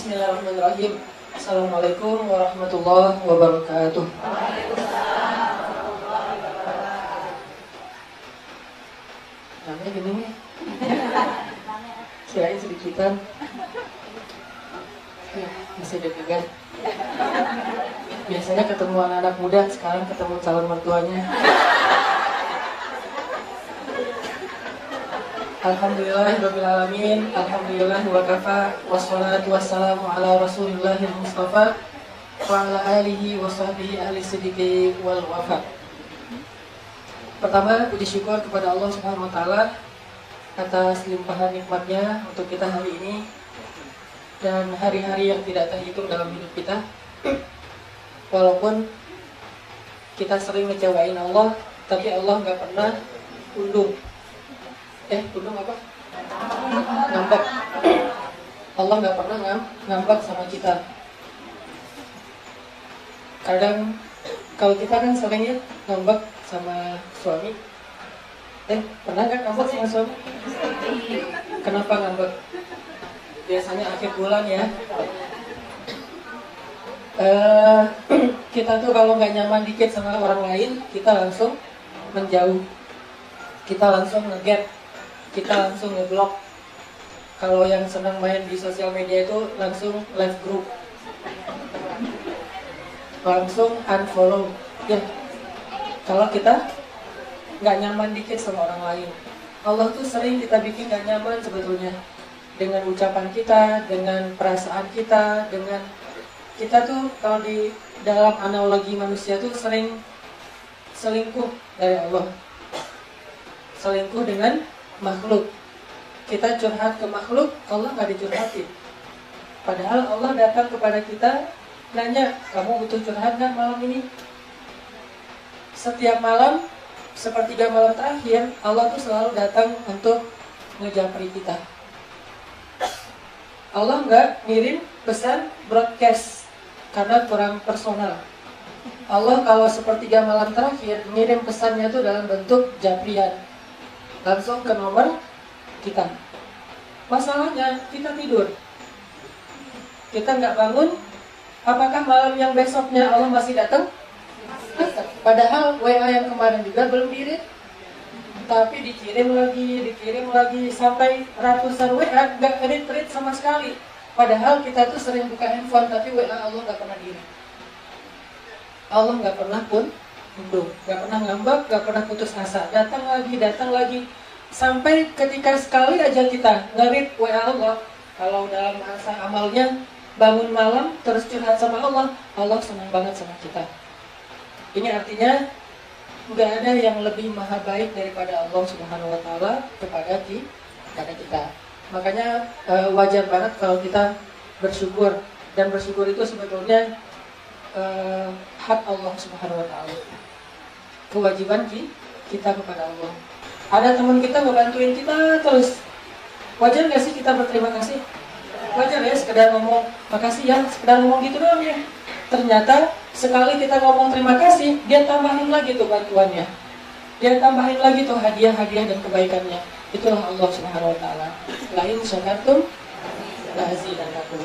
Bismillahirrahmanirrahim. Assalamualaikum warahmatullahi wabarakatuh. Namanya gini nih. Kirain sedikitan. Masih deg-degan. Biasanya ketemu anak-anak muda, sekarang ketemu calon mertuanya. Alhamdulillahirrabbilalamin. Alhamdulillah wa kafa. Wassalatu wassalamu ala rasulillahil mustafa wa ala alihi wa sahbihi ahli siddiqi wal wafa. Pertama, puji syukur kepada Allah Subhanahu wa taala atas limpahan nikmatnya untuk kita hari ini dan hari-hari yang tidak terhitung dalam hidup kita. Walaupun kita sering ngecewain Allah, tapi Allah nggak pernah undung. Undung apa? Ngambek. Allah nggak pernah ngambek sama kita. Kadang kalau kita kan seringnya ngambek sama suami. Pernah nggak ngambek sama suami? Kenapa ngambek? Biasanya akhir bulan ya. Kita tuh kalau nggak nyaman dikit sama orang lain, kita langsung menjauh. Kita langsung nge-gap. Kita langsung ngeblok. Kalau yang senang main di sosial media itu langsung live group, langsung unfollow. Ya, kalau kita nggak nyaman dikit sama orang lain, Allah tuh sering kita bikin nggak nyaman sebetulnya dengan ucapan kita, dengan perasaan kita, dengan kita tuh kalau di dalam analogi manusia tuh sering selingkuh dari Allah, selingkuh dengan makhluk. Kita curhat ke makhluk, Allah nggak dicurhatin. Padahal Allah datang kepada kita nanya, kamu butuh curhat nggak malam ini? Setiap malam, sepertiga malam terakhir, Allah tuh selalu datang untuk ngejapri kita. Allah nggak ngirim pesan broadcast karena kurang personal. Allah kalau sepertiga malam terakhir ngirim pesannya tuh dalam bentuk japrian, langsung ke nomor kita. Masalahnya kita tidur, kita nggak bangun. Apakah malam yang besoknya Allah masih datang? Padahal WA yang kemarin juga belum diread, tapi dikirim lagi sampai ratusan WA nggak read sama sekali. Padahal kita tuh sering buka handphone, tapi WA Allah nggak pernah diread. Allah nggak pernah pun nggak pernah ngambek, nggak pernah putus asa, datang lagi, sampai ketika sekali aja kita nge-read WA Allah, kalau dalam masa amalnya bangun malam terus curhat sama Allah, Allah senang banget sama kita. Ini artinya nggak ada yang lebih maha baik daripada Allah Subhanahu Wa Taala kepada kita. Makanya wajar banget kalau kita bersyukur, dan bersyukur itu sebetulnya hak Allah Subhanahu Wa Taala, kewajiban kita kepada Allah. Ada teman kita ngebantuin kita terus, wajar nggak sih kita berterima kasih? Wajar ya, sekedar ngomong makasih ya, sekedar ngomong gitu doang ya. Ternyata sekali kita ngomong terima kasih, dia tambahin lagi tuh bantuannya, dia tambahin lagi tuh hadiah-hadiah dan kebaikannya. Itulah Allah Subhanahu Wa Taala. Lain syakartum la azidannakum.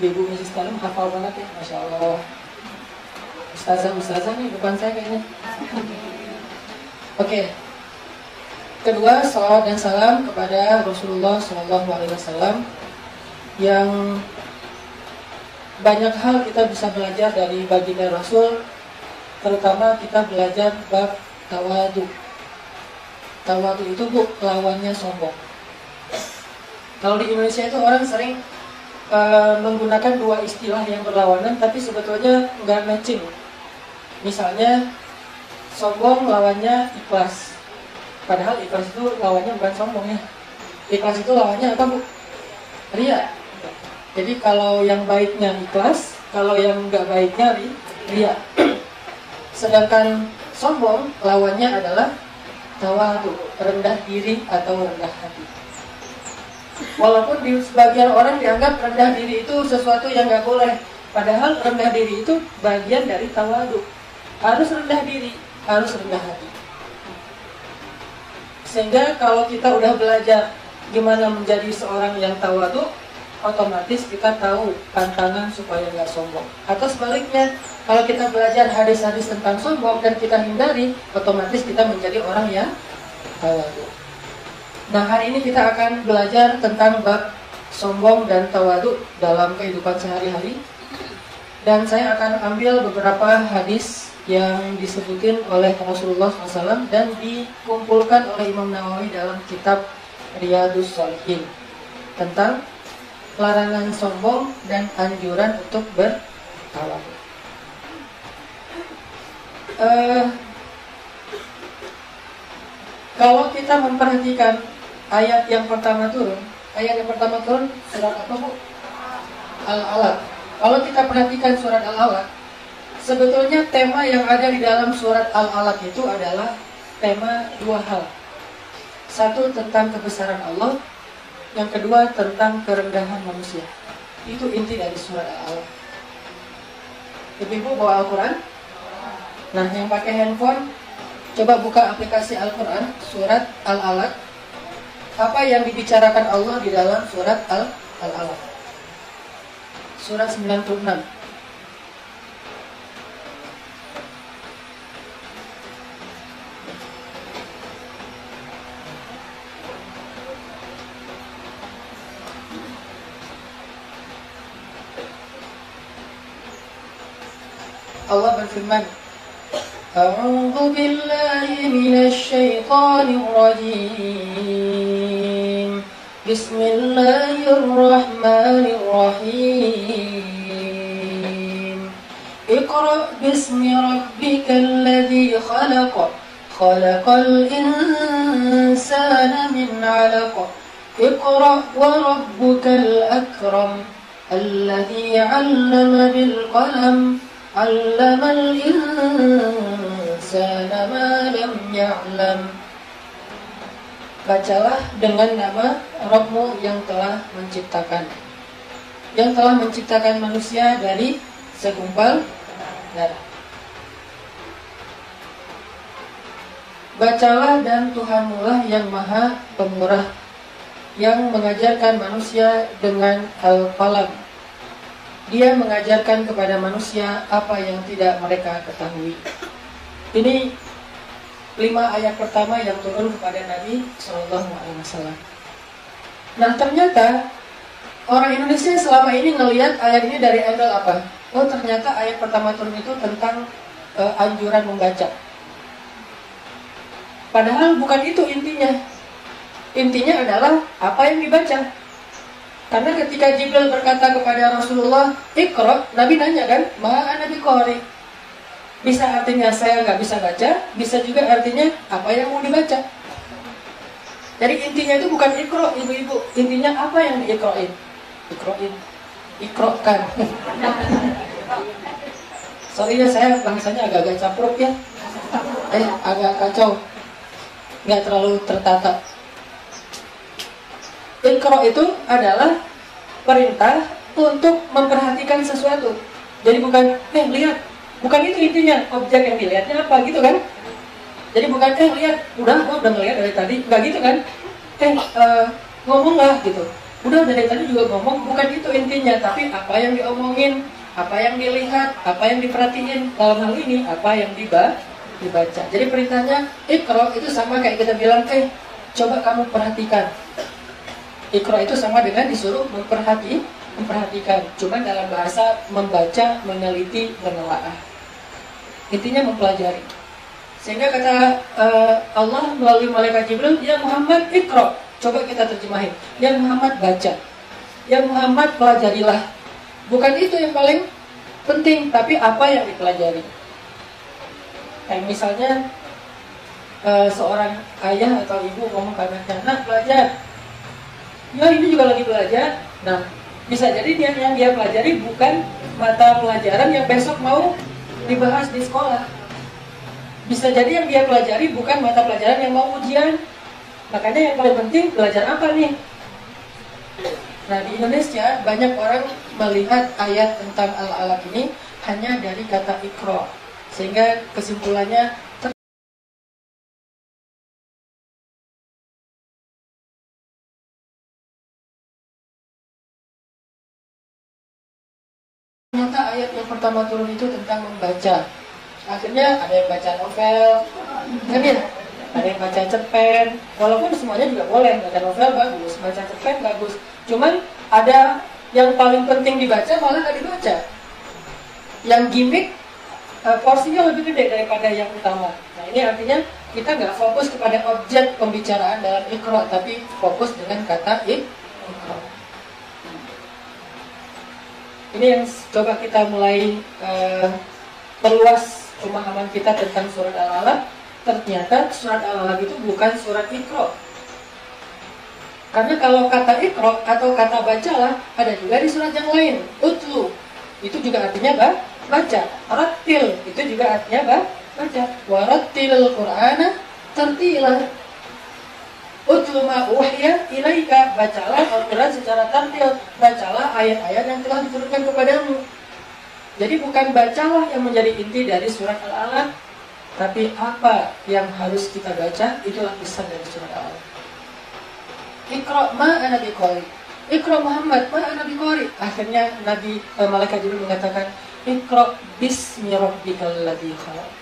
Ibu-ibu misi sekalian hafal banget ya, masya Allah. Ustazah nih depan saya kayaknya. Oke. Kedua, salawat dan salam kepada Rasulullah SAW yang banyak hal kita bisa belajar dari baginda Rasul, terutama kita belajar bab tawadu. Tawadu itu lawannya sombong. Kalau di Indonesia itu orang sering menggunakan dua istilah yang berlawanan, tapi sebetulnya nggak matching. Misalnya sombong lawannya ikhlas. Padahal ikhlas itu lawannya bukan sombong ya. Ikhlas itu lawannya apa, Bu? Ria. Jadi kalau yang baiknya ikhlas, kalau yang nggak baiknya ria. Sedangkan sombong lawannya adalah tawadu, rendah diri atau rendah hati. Walaupun di sebagian orang dianggap rendah diri itu sesuatu yang nggak boleh, padahal rendah diri itu bagian dari tawadu. Harus rendah diri, harus rendah hati. Sehingga kalau kita udah belajar gimana menjadi seorang yang tawadu, otomatis kita tahu pantangan supaya nggak sombong. Atau sebaliknya, kalau kita belajar hadis-hadis tentang sombong dan kita hindari, otomatis kita menjadi orang yang tawadu. Nah, hari ini kita akan belajar tentang bab sombong dan tawadu dalam kehidupan sehari-hari. Dan saya akan ambil beberapa hadis yang disebutin oleh Rasulullah SAW dan dikumpulkan oleh Imam Nawawi dalam kitab Riyadhus Shalihin tentang larangan sombong dan anjuran untuk bertawadu. Kalau kita memperhatikan ayat yang pertama turun surat apa, Bu? Al-Alaq. Kalau kita perhatikan surat Al-Alaq, sebetulnya tema yang ada di dalam surat Al-Alaq itu adalah tema dua hal. Satu tentang kebesaran Allah, yang kedua tentang kerendahan manusia. Itu inti dari surat Al-Alaq. Ibu bawa Al-Quran? Nah, yang pakai handphone, coba buka aplikasi Al-Quran, surat Al-Alaq. Apa yang dibicarakan Allah di dalam surat Al-Alaq? Surat 96. Allah berfirman, A'udzu billahi minasy syaithanir rajim. Bismillahirrahmanirrahim. Iqra bismi rabbikal ladzi khalaq. Khalaqal insana min 'alaq. Iqra wa rabbukal akram. Alladzi 'allama bil qalam. Allamal insana ma lam ya'lam. Bacalah dengan nama Rabbmu yang telah menciptakan manusia dari segumpal darah. Bacalah dan Tuhanmu lah yang maha pemurah, yang mengajarkan manusia dengan Al-Qalam. Dia mengajarkan kepada manusia apa yang tidak mereka ketahui. Ini 5 ayat pertama yang turun kepada Nabi SAW. Nah, ternyata orang Indonesia selama ini ngelihat ayat ini dari angle apa? Oh, ternyata ayat pertama turun itu tentang anjuran membaca. Padahal bukan itu intinya. Intinya adalah apa yang dibaca. Karena ketika Jibril berkata kepada Rasulullah, Iqra, Nabi nanya kan, Ma'ana biqari. Bisa artinya saya nggak bisa baca, bisa juga artinya apa yang mau dibaca. Jadi intinya itu bukan Iqra, ibu-ibu. Intinya apa yang diiqra'in? Iqra'kan. Sorry ya, saya bahasanya agak-agak capruk ya. Agak kacau. Nggak terlalu tertata. Iqra itu adalah perintah untuk memperhatikan sesuatu. Jadi bukan, lihat. Bukan itu intinya, objek yang dilihatnya apa gitu kan. Jadi bukan, lihat, gua udah ngeliat dari tadi. Enggak gitu kan. Ngomong lah gitu. Udah dari tadi juga ngomong, bukan itu intinya. Tapi apa yang diomongin, apa yang dilihat, apa yang diperhatiin. Dalam hal ini, apa yang dibaca. Jadi perintahnya, Iqra itu sama kayak kita bilang, coba kamu perhatikan. Iqra itu sama dengan disuruh memperhatikan. Cuma dalam bahasa membaca, meneliti, menelaah. Intinya mempelajari. Sehingga kata Allah melalui malaikat Jibril, ya Muhammad Iqra. Coba kita terjemahin. Ya Muhammad baca. Ya Muhammad pelajarilah. Bukan itu yang paling penting, tapi apa yang dipelajari. Kayak misalnya seorang ayah atau ibu ngomong ke anaknya, nak belajar. Ya ini juga lagi belajar. Nah, bisa jadi yang dia pelajari bukan mata pelajaran yang besok mau dibahas di sekolah. Bisa jadi yang dia pelajari bukan mata pelajaran yang mau ujian. Makanya yang paling penting belajar apa nih? Nah, di Indonesia banyak orang melihat ayat tentang Al-Alaq ini hanya dari kata Iqra. Sehingga kesimpulannya ayat yang pertama turun itu tentang membaca. Akhirnya ada yang baca novel, kan ya? Ada yang baca cerpen, walaupun semuanya juga boleh. Baca novel bagus, baca cerpen bagus. Cuman ada yang paling penting dibaca malah nggak dibaca. Yang gimmick porsinya lebih gede daripada yang utama. Nah ini artinya kita nggak fokus kepada objek pembicaraan dalam Iqra, tapi fokus dengan kata Iqra. Ini yang coba kita mulai perluas pemahaman kita tentang surat Al-Alaq. Ternyata surat Al-Alaq itu bukan surat Iqra. Karena kalau kata Iqra atau kata bacalah ada juga di surat yang lain. Utlu itu juga artinya baca. Rattil itu juga artinya baca. Warattilil Qur'ana tartila. Utlu ma uhiya ilaika, bacalah Al-Quran secara tartil, bacalah ayat-ayat yang telah diturunkan kepadamu. Jadi bukan bacalah yang menjadi inti dari surat Al-Alaq, tapi apa yang harus kita baca, itulah pesan dari surat Al-Alaq. Iqra ma ana biqari. Iqra Muhammad ma ana biqari. Akhirnya Nabi Malaikat Jibril mengatakan, Iqra bismi rabbikal ladzi khalaq.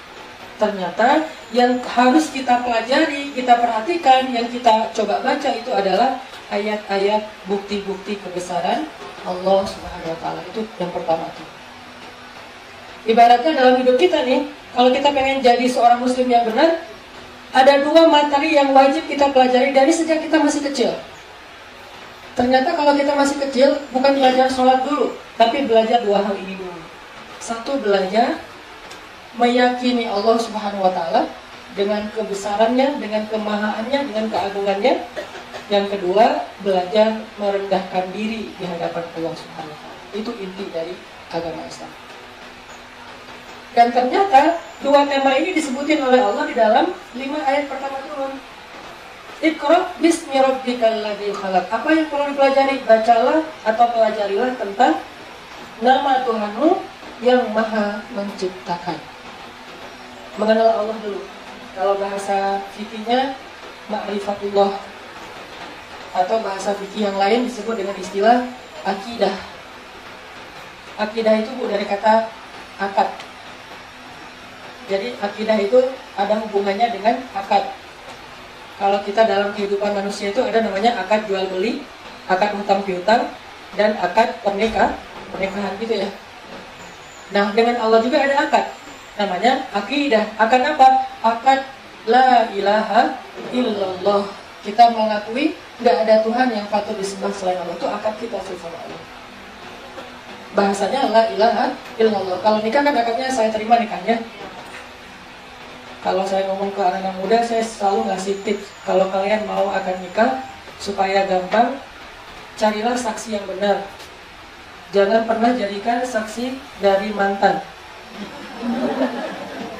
Ternyata yang harus kita pelajari, kita perhatikan, yang kita coba baca itu adalah ayat-ayat bukti-bukti kebesaran Allah Subhanahu wa Ta'ala. Itu yang pertama tuh. Ibaratnya dalam hidup kita nih, kalau kita pengen jadi seorang muslim yang benar, ada dua materi yang wajib kita pelajari dari sejak kita masih kecil. Ternyata kalau kita masih kecil, bukan belajar sholat dulu, tapi belajar dua hal ini dulu. Satu, belajar meyakini Allah Subhanahu wa Ta'ala dengan kebesarannya, dengan kemahaannya, dengan keagungannya. Yang kedua, belajar merendahkan diri di hadapan Allah Subhanahu wa Ta'ala. Itu inti dari agama Islam. Dan ternyata dua tema ini disebutin oleh Allah di dalam 5 ayat pertama turun. Iqra bismi rabbikal ladzi khalaq. Apa yang perlu dipelajari? Bacalah atau pelajarilah tentang nama Tuhanmu yang Maha Menciptakan. Mengenal Allah dulu. Kalau bahasa fikihnya ma'rifatullah, atau bahasa fikih yang lain disebut dengan istilah akidah. Akidah itu dari kata akad. Jadi akidah itu ada hubungannya dengan akad. Kalau kita dalam kehidupan manusia itu ada namanya akad jual beli, akad hutang piutang, dan akad pernikahan gitu ya. Nah dengan Allah juga ada akad, namanya akidah. Akad apa? Akad la ilaha illallah. Kita mengakui nggak ada Tuhan yang patut disembah selain Allah. Itu akad kita sama Allah. Bahasanya la ilaha illallah. Kalau nikah kan akadnya saya terima nikahnya. Kalau saya ngomong ke anak-anak muda, saya selalu ngasih tips. Kalau kalian mau akan nikah, supaya gampang, carilah saksi yang benar. Jangan pernah jadikan saksi dari mantan.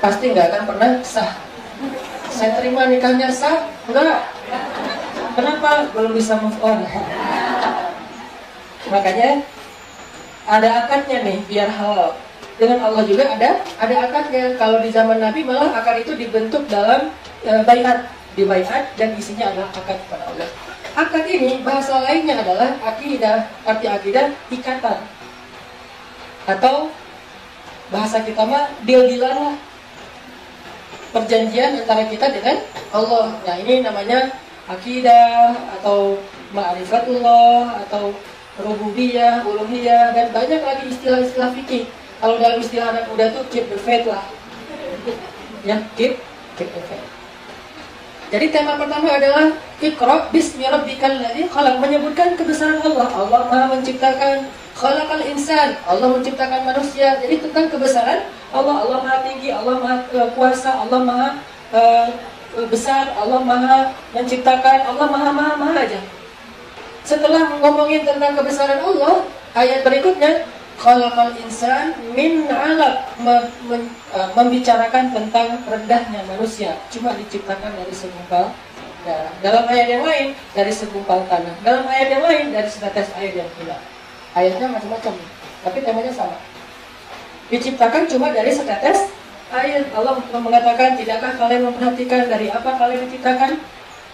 Pasti nggak akan pernah sah. Saya terima nikahnya sah? Enggak. Kenapa? Belum bisa move on. Makanya ada akadnya nih, biar halal. Dengan Allah juga ada akadnya. Kalau di zaman Nabi malah akad itu dibentuk dalam baiat, dibaiat, dan isinya adalah akad kepada Allah. Akad ini bahasa lainnya adalah akidah. Arti akidah ikatan, atau bahasa kita mah deal-dealan lah, perjanjian antara kita dengan Allah. Nah ini namanya akidah, atau ma'rifatullah, atau rububiyah, uluhiyah, dan banyak lagi istilah-istilah fikih. Kalau dalam istilah anak muda tuh keep the faith lah. Ya, keep the faith. Jadi tema pertama adalah Iqra bismi rabbikal ladzi khalaq, menyebutkan kebesaran Allah. Allah Maha menciptakan, khalaqal insan, Allah menciptakan manusia. Jadi tentang kebesaran Allah. Allah Maha tinggi, Allah Maha kuasa, Allah Maha besar, Allah Maha menciptakan, Allah Maha aja. Setelah ngomongin tentang kebesaran Allah, ayat berikutnya khalaqal insan min 'alaq, membicarakan tentang rendahnya manusia, cuma diciptakan dari segumpal darah. Dalam ayat yang lain dari segumpal tanah. Dalam ayat yang lain dari setetes air yang hilang. Ayatnya macam-macam, tapi temanya sama. Diciptakan cuma dari setetes air. Allah mengatakan, tidakkah kalian memperhatikan dari apa kalian diciptakan?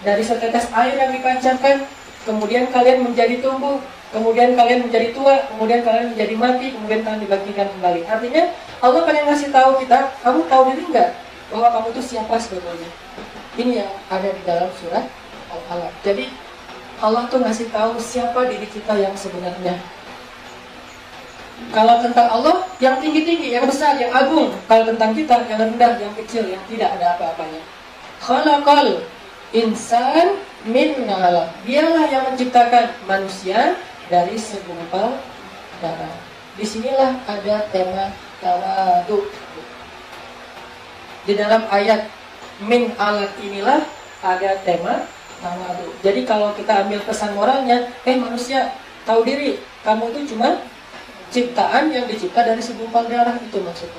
Dari setetes air yang dipancarkan, kemudian kalian menjadi tumbuh. kemudian kalian menjadi tua, kemudian kalian menjadi mati, kemudian kalian dibangkitkan kembali. Artinya Allah pengen ngasih tahu kita, kamu tahu diri nggak bahwa kamu itu siapa sebetulnya? Ini yang ada di dalam surat Al-Alaq. Jadi Allah tuh ngasih tahu siapa diri kita yang sebenarnya. Kalau tentang Allah, yang tinggi-tinggi, yang besar, yang agung. Kalau tentang kita, yang rendah, yang kecil, yang tidak ada apa-apanya. Khalaqal insan min 'alaq. Dialah yang menciptakan manusia dari segumpal darah. Disinilah ada tema tawadu. Di dalam ayat min 'alaq inilah ada tema tawadu. Jadi kalau kita ambil pesan moralnya, manusia tahu diri, kamu itu cuma ciptaan yang dicipta dari segumpal darah, itu maksudnya.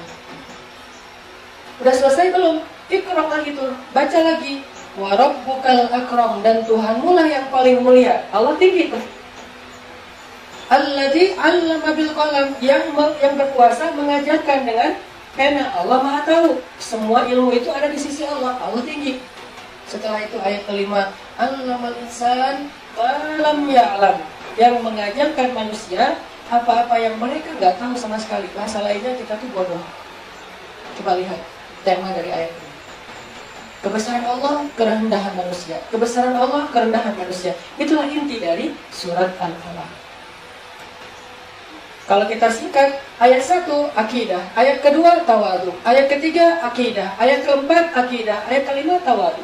Udah selesai belum? Ikram lagi tuh, baca lagi. Wa rabbukal akram, dan Tuhanmu lah yang paling mulia. Allah tinggi tuh. Alladzi 'allama bil qalam, yang berkuasa mengajarkan dengan pena. Allah Maha tahu. Semua ilmu itu ada di sisi Allah. Allah tinggi. Setelah itu ayat kelima, 'allamal insan ma lam ya'lam, yang mengajarkan manusia apa-apa yang mereka nggak tahu sama sekali. Bahasa lainnya kita tuh bodoh. Coba lihat tema dari ayat ini. Kebesaran Allah, kerendahan manusia. Kebesaran Allah, kerendahan manusia. Itulah inti dari surat Al-Alaq. Kalau kita singkat, ayat 1 akidah, ayat kedua tawadu, ayat ketiga akidah, ayat keempat akidah, ayat kelima tawadu.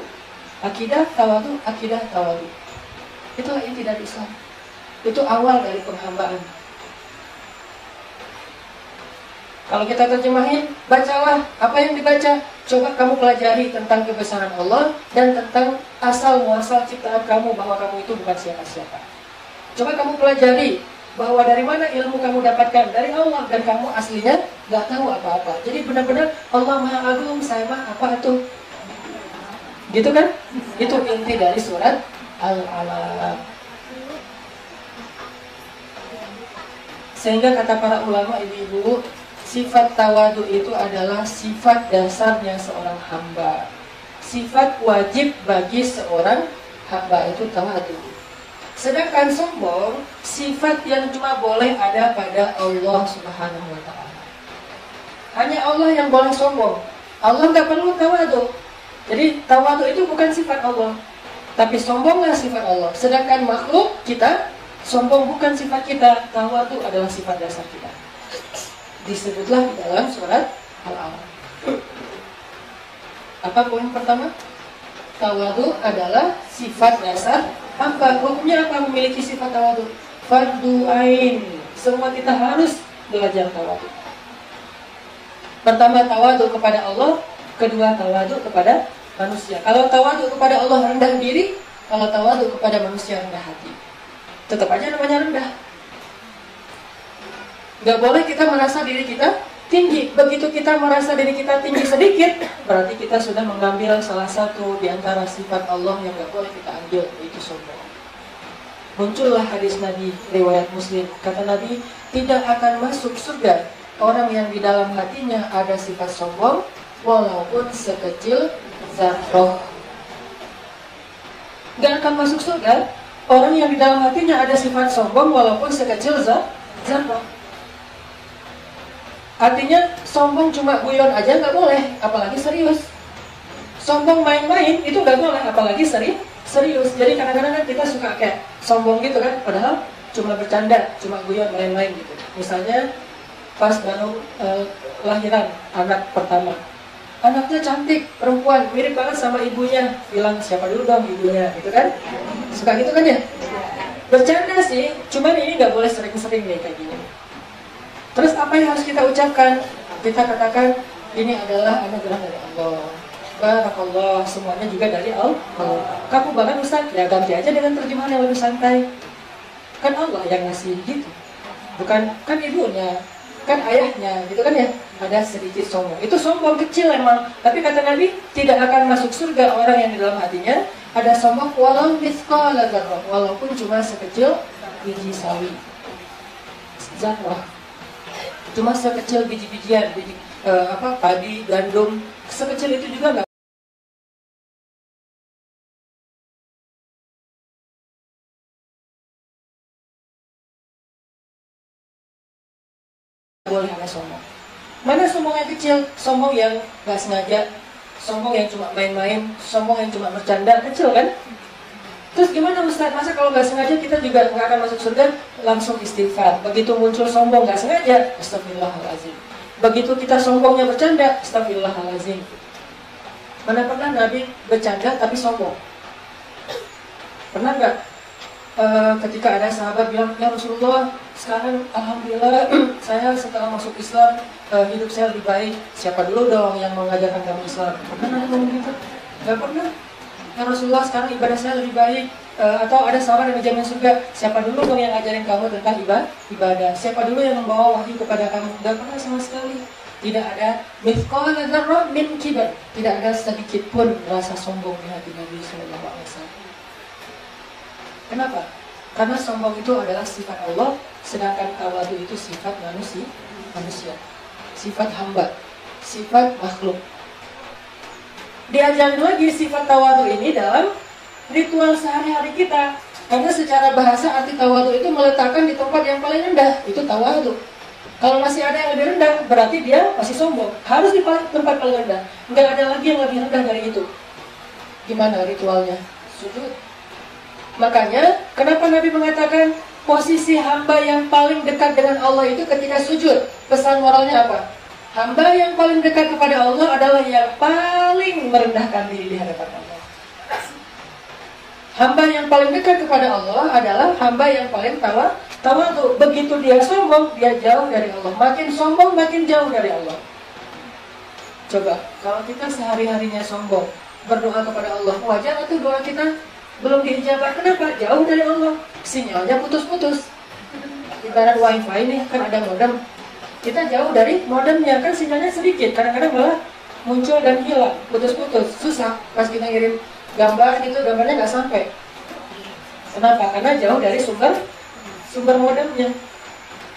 Akidah, tawadu, akidah, tawadu. Itulah inti dari Islam. Itu awal dari penghambaan. Kalau kita terjemahin, bacalah apa yang dibaca. Coba kamu pelajari tentang kebesaran Allah dan tentang asal muasal ciptaan kamu, bahwa kamu itu bukan siapa-siapa. Coba kamu pelajari bahwa dari mana ilmu kamu dapatkan, dari Allah, dan kamu aslinya nggak tahu apa-apa. Jadi benar-benar Allah Maha Agung, saya mah apa itu? Gitu kan? Itu inti dari surat Al-Alaq. Sehingga kata para ulama, ibu-ibu, sifat tawadu itu adalah sifat dasarnya seorang hamba. Sifat wajib bagi seorang hamba itu tawadu. Sedangkan sombong, sifat yang cuma boleh ada pada Allah Subhanahu wa ta'ala. Hanya Allah yang boleh sombong. Allah nggak perlu tawadu. Jadi tawadu itu bukan sifat Allah, tapi sombonglah sifat Allah. Sedangkan makhluk kita, sombong bukan sifat kita, tawadu adalah sifat dasar kita. Disebutlah di dalam surat Al-Alaq. Apa poin pertama? Tawadu adalah sifat dasar hamba. Hukumnya apa memiliki sifat tawadu? Fardu ain. Semua kita harus belajar tawadu. Pertama tawadu kepada Allah, kedua tawadu kepada manusia. Kalau tawadu kepada Allah rendah diri, kalau tawadu kepada manusia rendah hati. Tetap aja namanya rendah. Gak boleh kita merasa diri kita tinggi. Begitu kita merasa diri kita tinggi sedikit, berarti kita sudah mengambil salah satu di antara sifat Allah yang gak boleh kita ambil, yaitu sombong. Muncullah hadis Nabi, riwayat Muslim. Kata Nabi, tidak akan masuk surga orang yang di dalam hatinya ada sifat sombong, walaupun sekecil zarrah. Gak akan masuk surga orang yang di dalam hatinya ada sifat sombong, walaupun sekecil zarrah. Artinya sombong cuma guyon aja nggak boleh, apalagi serius. Sombong main-main itu nggak boleh, apalagi serius. Jadi kadang-kadang kan kita suka kayak sombong gitu kan, padahal cuma bercanda, cuma guyon, main-main gitu. Misalnya pas baru lahiran anak pertama, anaknya cantik, perempuan, mirip banget sama ibunya, bilang siapa dulu dong ibunya, gitu kan? Suka gitu kan ya? Bercanda sih, cuman ini nggak boleh sering-sering nih kayak gini. Terus apa yang harus kita ucapkan? Kita katakan ini adalah anugerah dari Allah. Barakallah, semuanya juga dari Allah. Kamu bahkan Ustaz, ya ganti aja dengan terjemahan yang lebih santai. Kan Allah yang ngasih gitu. Bukan, kan ibunya, kan ayahnya, gitu kan ya. Ada sedikit sombong. Itu sombong kecil emang. Tapi kata Nabi, tidak akan masuk surga orang yang di dalam hatinya ada sombong walau mithqala dzarrah, walaupun cuma sekecil biji sawi. Zarrah. Cuma sekecil biji-bijian, padi, gandum, sekecil itu juga nggak boleh ada sombong. Mana sombong yang kecil? Sombong yang gak sengaja, sombong yang cuma main-main, sombong yang cuma bercanda, kecil kan? Terus gimana Ustaz? Masa kalau gak sengaja kita juga gak akan masuk surga? Langsung istighfar. Begitu muncul sombong gak sengaja, astagfirullahaladzim. Begitu kita sombongnya bercanda, astagfirullahaladzim. Mana pernah Nabi bercanda tapi sombong? Pernah gak? Ketika ada sahabat bilang, ya Rasulullah, sekarang Alhamdulillah saya setelah masuk Islam, hidup saya lebih baik. Siapa dulu dong yang mengajarkan kamu Islam? Pernah ngomong gitu? Gak pernah. Ya Rasulullah, sekarang ibadah saya lebih baik. Atau ada sahabat yang dijamin surga, siapa dulu dong yang ngajarin kamu tentang ibadah? Siapa dulu yang membawa wahyu kepada kamu? Gak pernah sama sekali. Tidak ada mithqala dzarrah min kibar. Tidak ada sedikit pun rasa sombong di hati Nabi sallallahu alaihi wasallam. Kenapa? Karena sombong itu adalah sifat Allah, sedangkan tawadu itu sifat manusia, sifat hamba, sifat makhluk. Diajarin lagi sifat tawadu ini dalam ritual sehari-hari kita. Karena secara bahasa arti tawadu itu meletakkan di tempat yang paling rendah, itu tawadu. Kalau masih ada yang lebih rendah, berarti dia masih sombong. Harus di tempat paling rendah. Nggak ada lagi yang lebih rendah dari itu. Gimana ritualnya? Sujud. Makanya, kenapa Nabi mengatakan posisi hamba yang paling dekat dengan Allah itu ketika sujud? Pesan moralnya apa? Hamba yang paling dekat kepada Allah adalah yang paling merendahkan diri di hadapan Allah. Hamba yang paling dekat kepada Allah adalah hamba yang paling tawadu. Begitu dia sombong, dia jauh dari Allah. Makin sombong, makin jauh dari Allah. Coba, kalau kita sehari-harinya sombong, berdoa kepada Allah, wajar atau doa kita belum diijabah? Kenapa? Jauh dari Allah, sinyalnya putus-putus. Ibarat wifi nih, kan ada modem. Kita jauh dari modemnya, kan sinyalnya sedikit. Kadang-kadang malah muncul dan hilang, putus-putus. Susah, pas kita ngirim gambar gitu, gambarnya nggak sampai. Kenapa? Karena jauh dari sumber modemnya.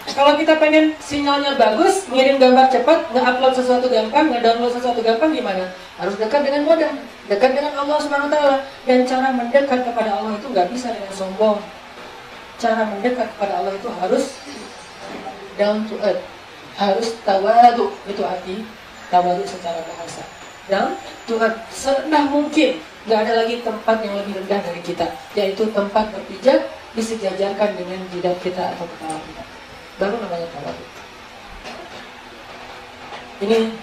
Kalau kita pengen sinyalnya bagus, ngirim gambar cepat, nge-upload sesuatu gampang, nge-download sesuatu gampang, gimana? Harus dekat dengan modem, dekat dengan Allah Subhanahu Wa Taala. Dan cara mendekat kepada Allah itu nggak bisa dengan sombong. Cara mendekat kepada Allah itu harus down to earth, harus tawadu. Itu arti tawadu secara bahasa. Down to earth, serendah mungkin. Nggak ada lagi tempat yang lebih rendah dari kita, yaitu tempat berpijak disejajarkan dengan jidat kita atau kepala kita. Baru namanya tawadu. Ini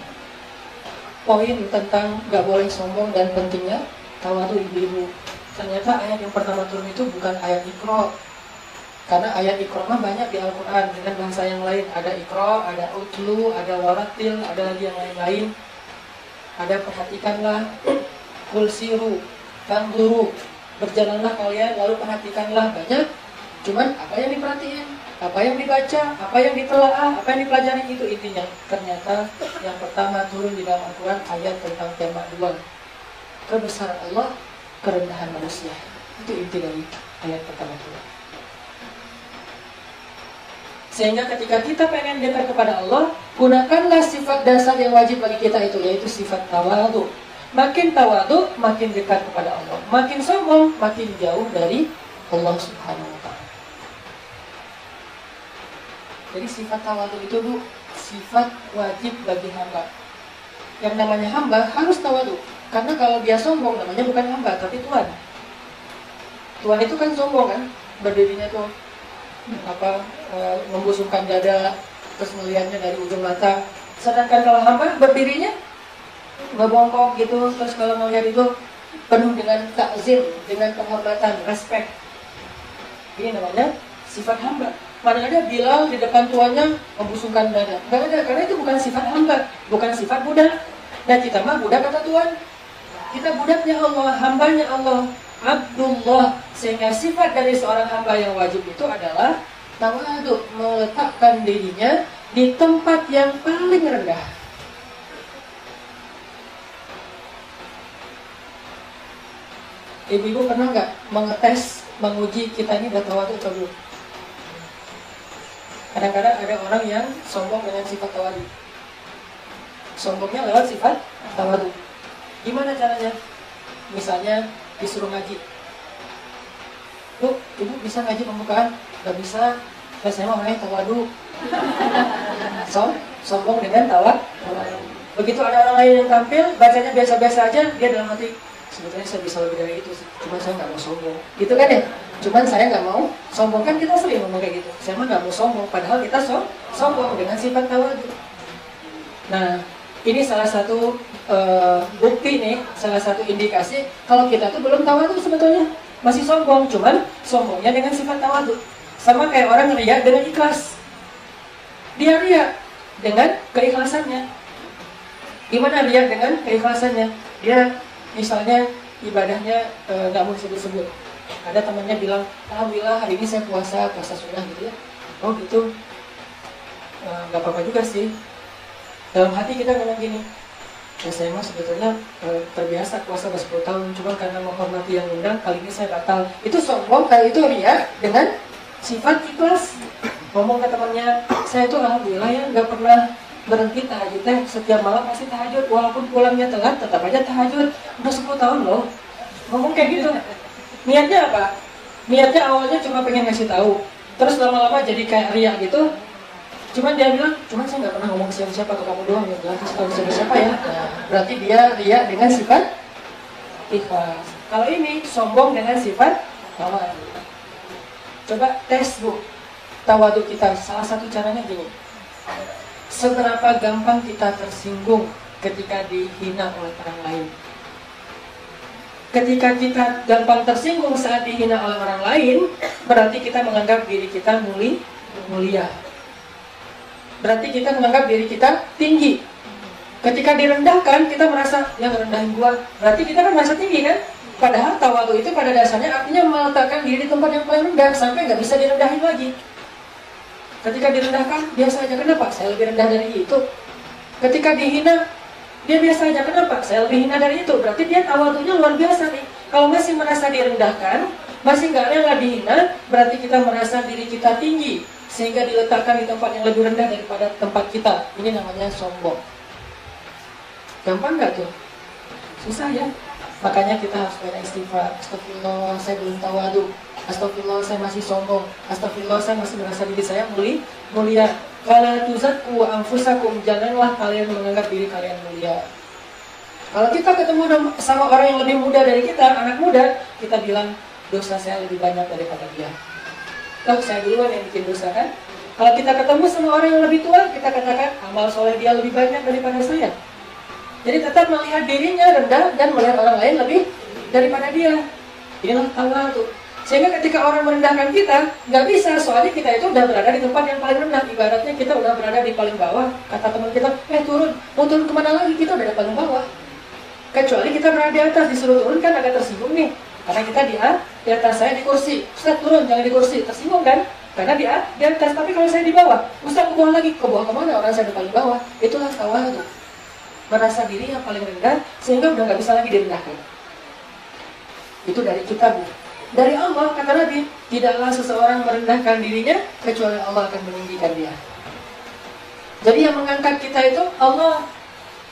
poin tentang gak boleh sombong dan pentingnya tawadu ibu-ibu. Ternyata ayat yang pertama turun itu bukan ayat Iqra. Karena ayat Iqra mah banyak di Al-Quran dengan bahasa yang lain. Ada Iqra, ada Utlu, ada Waratil, ada lagi yang lain-lain. Ada perhatikanlah, kulsiru, fanzuru, berjalanlah kalian lalu perhatikanlah. Banyak. Cuman apa yang diperhatiin, apa yang dibaca, apa yang ditelaah, apa yang dipelajari, itu intinya. Ternyata yang pertama turun di dalam Al-Quran ayat tentang tema dua, kebesaran Allah, kerendahan manusia. Itu inti dari ayat pertama turun. Sehingga ketika kita pengen dekat kepada Allah, gunakanlah sifat dasar yang wajib bagi kita itu, yaitu sifat tawadu. Makin tawadu, makin dekat kepada Allah. Makin sombong, makin jauh dari Allah Subhanahu Wa Taala. Jadi sifat tawadu itu sifat wajib bagi hamba. Yang namanya hamba harus tawadu. Karena kalau dia sombong namanya bukan hamba, tapi tuan. Tuan itu kan sombong kan, berdirinya tuh membusungkan dada, terus melihatnya dari ujung mata. Sedangkan kalau hamba berdirinya nggak bongkok gitu, terus kalau melihat itu penuh dengan takzim, dengan penghormatan, respect. Ini namanya sifat hamba. Mana ada Bilal di depan tuannya membusungkan dada? Nggak ada, karena itu bukan sifat hamba, bukan sifat budak. Dan kita mah budak kata Tuhan. Kita budaknya Allah, hambanya Allah, Abdullah. Sehingga sifat dari seorang hamba yang wajib itu adalah tawadu, meletakkan dirinya di tempat yang paling rendah. Ibu-ibu pernah nggak mengetes, menguji kita ini udah tawadu atau belum? Kadang-kadang ada orang yang sombong dengan sifat tawadu. Sombongnya lewat sifat tawadu. Gimana caranya? Misalnya disuruh ngaji. Bu, ibu bisa ngaji pembukaan? Gak bisa. Saya mau orangnya tawadu. sombong dengan tawa. Begitu ada orang lain yang tampil, bacanya biasa-biasa aja, dia dalam hati, sebetulnya saya bisa lebih dari itu, cuma saya nggak mau sombong. Gitu kan ya? Cuman saya nggak mau sombong, kan kita sering ngomong kayak gitu. Saya mah nggak mau sombong, padahal kita sombong dengan sifat tawadhu. Nah, ini salah satu bukti nih, salah satu indikasi kalau kita tuh belum tawadhu sebetulnya. Masih sombong, cuman sombongnya dengan sifat tawadhu. Sama kayak orang riya dengan ikhlas. Dia riya dengan keikhlasannya. Gimana riya dengan keikhlasannya? Dia misalnya ibadahnya nggak mau disebut-sebut. Ada temannya bilang, alhamdulillah hari ini saya puasa sunnah gitu ya. Oh gitu, nggak apa-apa juga sih. Dalam hati kita ngomong gini, ya saya mah sebetulnya terbiasa puasa 10 tahun, cuma karena menghormati yang undang, kali ini saya batal. Itu sombong, kali itu riya dengan sifat ikhlas. Ngomong ke temannya, saya itu alhamdulillah ya nggak pernah berhenti tahajud teh, setiap malam pasti tahajud, walaupun pulangnya telat tetap aja tahajud. Udah 10 tahun loh. Ngomong kayak gitu. Niatnya apa? Niatnya awalnya cuma pengen ngasih tahu, terus lama-lama jadi kayak riya gitu. Cuman dia bilang, cuman saya nggak pernah ngomong ke siapa-siapa, ke kamu doang ya, jangan kasih tahu siapa-siapa ya. Nah, berarti dia riya dengan sifat ikhlas. Kalau ini sombong dengan sifat tawadhu. Coba tes bu, tawadhu kita. Salah satu caranya gini. Seberapa gampang kita tersinggung ketika dihina oleh orang lain. Ketika kita gampang tersinggung saat dihina oleh orang lain, berarti kita menganggap diri kita mulia. Berarti kita menganggap diri kita tinggi. Ketika direndahkan, kita merasa yang rendahin gua. Berarti kita kan merasa tinggi kan? Padahal tawadhu itu pada dasarnya artinya meletakkan diri di tempat yang paling rendah sampai nggak bisa direndahin lagi. Ketika direndahkan, biasa aja, kenapa? Saya lebih rendah dari itu. Ketika dihina, dia biasa aja, kenapa? Saya lebih hina dari itu. Berarti dia tawadhunya luar biasa nih. Kalau masih merasa direndahkan, masih nggak rela dihina, berarti kita merasa diri kita tinggi, sehingga diletakkan di tempat yang lebih rendah daripada tempat kita. Ini namanya sombong. Gampang nggak tuh? Susah ya? Makanya kita harus banyak istighfar. Astagfirullah, saya belum tawadhu. Astagfirullah, saya masih sombong. Astagfirullah, saya masih merasa diri saya mulia. Fala tuzakku anfusakum, janganlah kalian menganggap diri kalian mulia. Kalau kita ketemu sama orang yang lebih muda dari kita, anak muda, kita bilang dosa saya lebih banyak daripada dia. Toh saya duluan yang bikin dosa kan? Kalau kita ketemu sama orang yang lebih tua, kita katakan amal soleh dia lebih banyak daripada saya. Jadi tetap melihat dirinya rendah dan melihat orang lain lebih daripada dia. Inilah tawadhu. Sehingga ketika orang merendahkan kita, nggak bisa, soalnya kita itu udah berada di tempat yang paling rendah. Ibaratnya kita udah berada di paling bawah. Kata teman kita, turun. Mau turun kemana lagi? Kita udah di paling bawah. Kecuali kita berada di atas, disuruh turun kan agak tersinggung nih. Karena kita di atas, saya di kursi. Ustaz turun, jangan di kursi. Tersinggung kan? Karena di atas, tapi kalau saya di bawah, Ustaz ke bawah lagi. Ke bawah kemana? Orang saya di paling bawah. Itulah tawadhu. Merasa diri yang paling rendah, sehingga udah nggak bisa lagi direndahkan. Itu dari kita, Bu. Dari Allah, kata Nabi, tidaklah seseorang merendahkan dirinya kecuali Allah akan meninggikan dia. Jadi yang mengangkat kita itu Allah.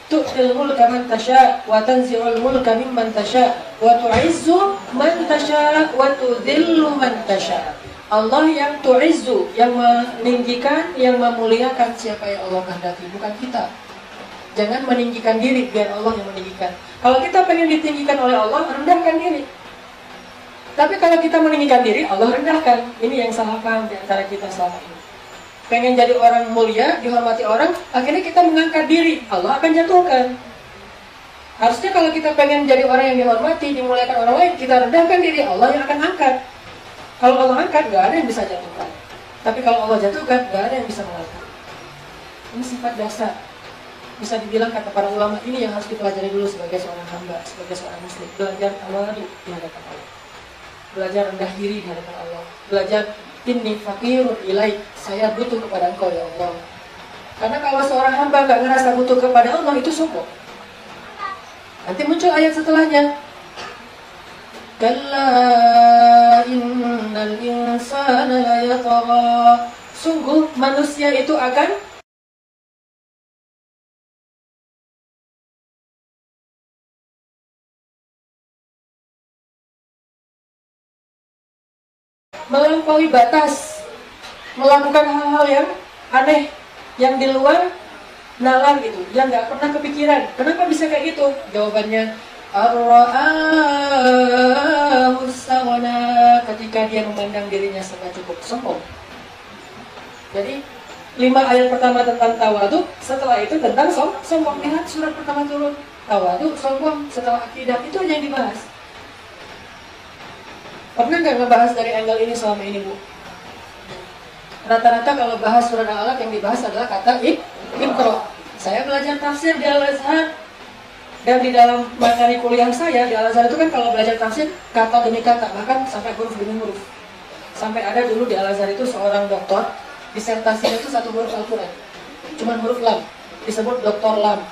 Tu'til mulka man tasha wa tanzi'ul mulka mimman tasha wa tu'izzu man tasha wa tudhillu man tasha. Allah yang tu'izzu, yang meninggikan, yang memuliakan siapa yang Allah kehendaki, bukan kita. Jangan meninggikan diri, biar Allah yang meninggikan. Kalau kita pengen ditinggikan oleh Allah, rendahkan diri. Tapi kalau kita meninggikan diri, Allah rendahkan. Ini yang salah paham di antara kita selama ini. Pengen jadi orang mulia, dihormati orang, akhirnya kita mengangkat diri, Allah akan jatuhkan. Harusnya kalau kita pengen jadi orang yang dihormati, dimuliakan orang lain, kita rendahkan diri, Allah yang akan angkat. Kalau Allah angkat, gak ada yang bisa jatuhkan. Tapi kalau Allah jatuhkan, gak ada yang bisa mengangkat. Ini sifat dasar. Bisa dibilang kata para ulama, ini yang harus dipelajari dulu sebagai seorang hamba, sebagai seorang muslim. Belajar tawadhu di hadapan Allah. Belajar rendah diri di hadapan Allah. Belajar inni faqirun ilaik, saya butuh kepada Engkau ya Allah. Karena kalau seorang hamba gak ngerasa butuh kepada Allah, itu sombong. Nanti muncul ayat setelahnya. Kalla innal insana la yatagha. Sungguh manusia itu akan melampaui batas, melakukan hal-hal yang aneh. Yang di luar nalar gitu, yang nggak pernah kepikiran. Kenapa bisa kayak gitu? Jawabannya ar-ra'ahu istaghna, ketika dia memandang dirinya serba cukup, sombong. Jadi 5 ayat pertama tentang tawadu, setelah itu tentang sombong. Lihat surat pertama turun, tawadu, sombong, setelah akidah, itu aja yang dibahas. Pernah nggak ngebahas dari angle ini selama ini, Bu? Rata-rata kalau bahas surat Al-Alaq yang dibahas adalah kata Iqra. Saya belajar tafsir di Al-Azhar, dan di dalam materi kuliah saya di Al-Azhar itu kan kalau belajar tafsir kata demi kata, bahkan sampai huruf demi huruf. Sampai ada dulu di Al-Azhar itu seorang doktor, disertasinya itu 1 huruf Al-Quran, cuman huruf lam, disebut doktor lam.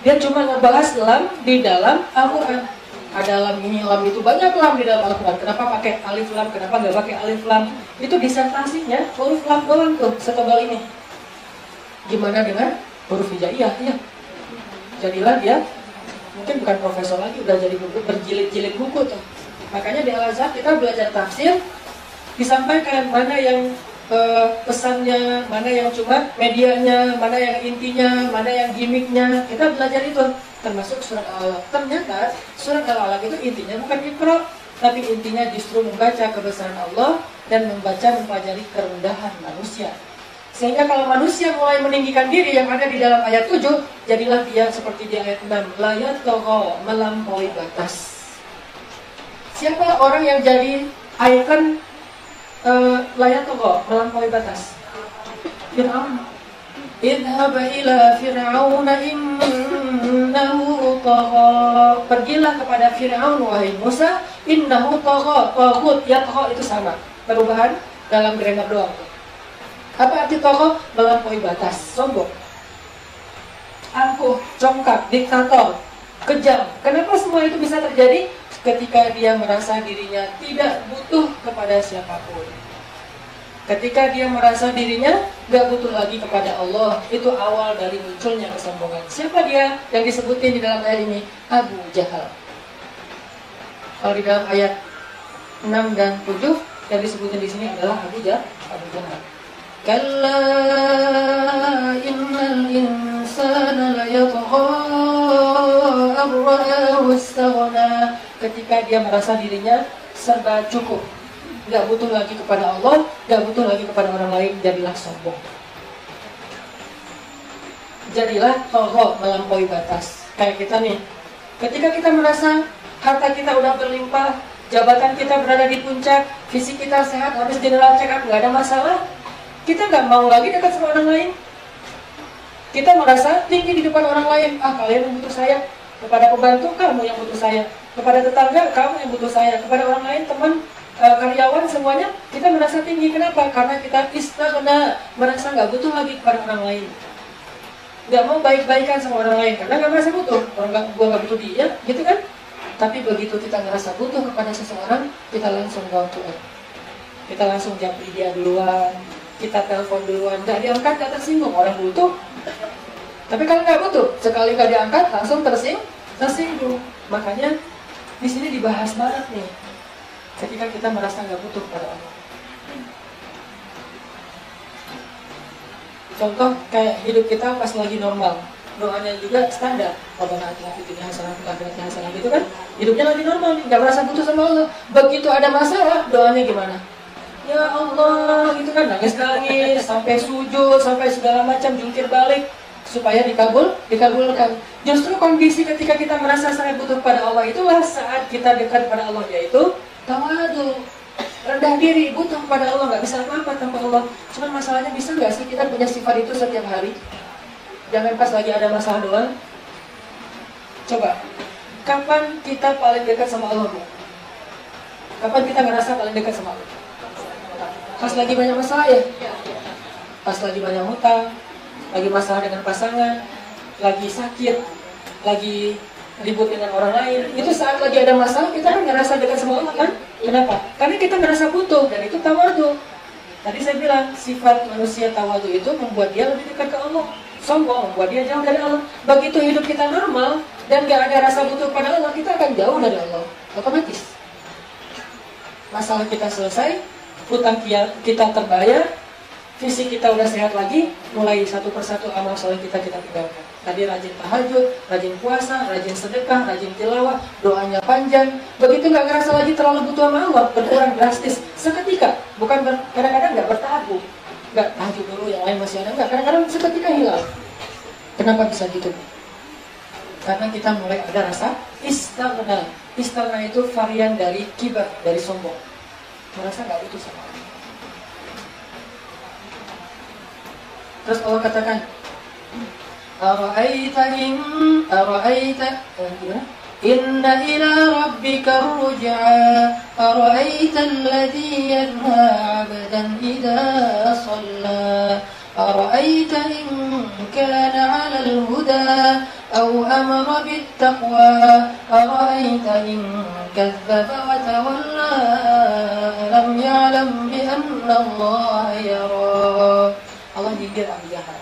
Dia cuma ngebahas lam di dalam Al-Quran. Ada lam ini, lam itu, banyak lam di dalam Al-Quran. Kenapa pakai alif lam, kenapa nggak pakai alif lam? Itu disertasinya huruf lam doang tuh, setebal ini. Gimana dengan huruf hijaiyah? Ya, jadilah dia mungkin bukan profesor lagi, udah jadi buku, berjilid-jilid buku tuh. Makanya di Al-Azhar kita belajar tafsir, disampaikan mana yang pesannya, mana yang cuma medianya, mana yang intinya, mana yang gimmicknya. Kita belajar itu, termasuk surat Al-Alaq. Ternyata surat Al-Alaq itu intinya bukan Iqra, tapi intinya justru membaca kebesaran Allah dan mempelajari kerendahan manusia. Sehingga kalau manusia mulai meninggikan diri yang ada di dalam ayat 7, jadilah dia seperti di ayat 6, la yatgha, melampaui batas. Siapa orang yang jadi ikon la yatgha, melampaui batas? Fir'aun. Idhab ila fir'auna innahu tagha. Pergilah kepada Fir'aun wahai Musa, innahu tagha. Taghut, yatgha itu sama, perubahan dalam grammar doang. Apa arti tagha? Melampaui batas, sombong, angkuh, congkak, diktator, kejam. Kenapa semua itu bisa terjadi? Ketika dia merasa dirinya tidak butuh kepada siapapun. Ketika dia merasa dirinya gak butuh lagi kepada Allah, itu awal dari munculnya kesombongan. Siapa dia yang disebutin di dalam ayat ini? Abu Jahal. Kalau di dalam ayat 6 dan 7 yang disebutin di sini adalah Abu Jahal. Kalla innal insana layatgha ar-ra'ahu istaghna. Ketika dia merasa dirinya serba cukup, gak butuh lagi kepada Allah, gak butuh lagi kepada orang lain, jadilah sombong. Jadilah tagha, melampaui batas. Kayak kita nih, ketika kita merasa harta kita udah berlimpah, jabatan kita berada di puncak, fisik kita sehat, habis general check up, gak ada masalah, kita gak mau lagi dekat sama orang lain. Kita merasa tinggi di depan orang lain. Kalian yang butuh saya. Kepada pembantu, kamu yang butuh saya. Kepada tetangga, kamu yang butuh saya. Kepada orang lain, teman, karyawan, semuanya kita merasa tinggi. Kenapa? Karena kita istaghna, merasa gak butuh lagi kepada orang lain. Gak mau baik-baikan sama orang lain karena gak merasa butuh. Gua gak butuh dia, gitu kan? Tapi begitu kita ngerasa butuh kepada seseorang, kita langsung go to it. Kita langsung japri dia duluan, kita telepon duluan, gak diangkat, gak tersinggung. Orang butuh. Tapi kalau nggak butuh, sekali nggak diangkat langsung tersinggung. Makanya di sini dibahas banget nih. Ketika kita merasa nggak butuh pada Allah. Contoh kayak hidup kita pas lagi normal, doanya juga standar. Rabbana atina fid dunya hasanah wa fil akhirati hasanah, gitu kan? Hidupnya lagi normal nih, nggak merasa butuh sama Allah. Begitu ada masalah, doanya gimana? Ya Allah, gitu kan, nangis-nangis, sampai sujud, sampai segala macam, jungkir balik supaya dikabulkan. Justru kondisi ketika kita merasa sangat butuh pada Allah, itulah saat kita dekat pada Allah, yaitu tawadu, rendah diri, butuh pada Allah, nggak bisa apa-apa tanpa Allah. Cuman masalahnya, bisa nggak sih kita punya sifat itu setiap hari? Jangan pas lagi ada masalah doang. Coba, kapan kita paling dekat sama Allah, Bu? Kapan kita ngerasa paling dekat sama Allah? Pas lagi banyak masalah ya? Pas lagi banyak hutang, lagi masalah dengan pasangan, lagi sakit, lagi ribut dengan orang lain. Itu saat lagi ada masalah, kita kan ngerasa dekat sama Allah kan? Kenapa? Karena kita ngerasa butuh, dan itu tawadu. Tadi saya bilang, sifat manusia tawadu itu membuat dia lebih dekat ke Allah. Sombong membuat dia jauh dari Allah. Begitu hidup kita normal, dan gak ada rasa butuh pada Allah, kita akan jauh dari Allah. Otomatis. Masalah kita selesai, hutang kita terbayar, fisik kita udah sehat lagi, mulai satu persatu amal soleh kita tinggalkan. Tadi rajin tahajud, rajin puasa, rajin sedekah, rajin tilawah, doanya panjang. Begitu nggak ngerasa lagi terlalu butuh sama Allah, berkurang drastis seketika. Bukan kadang-kadang nggak bertahap, Bu. Nggak tahajud dulu, yang lain masih ada, nggak. Kadang-kadang seketika hilang. Kenapa bisa gitu? Karena kita mulai ada rasa istighna. Istighna itu varian dari kibar, dari sombong. Merasa nggak butuh sama Allah. Terus Allah katakan, Inna ila rabbika ruj'a ara'aita alladhi yanha 'abdan idha shalla أرأيت إن كان على الهدى أو أمر بالتقوى أرأيت إن كذب وتولى ألم يعلم بأن الله يرى. Allah nyindir Abu Jahal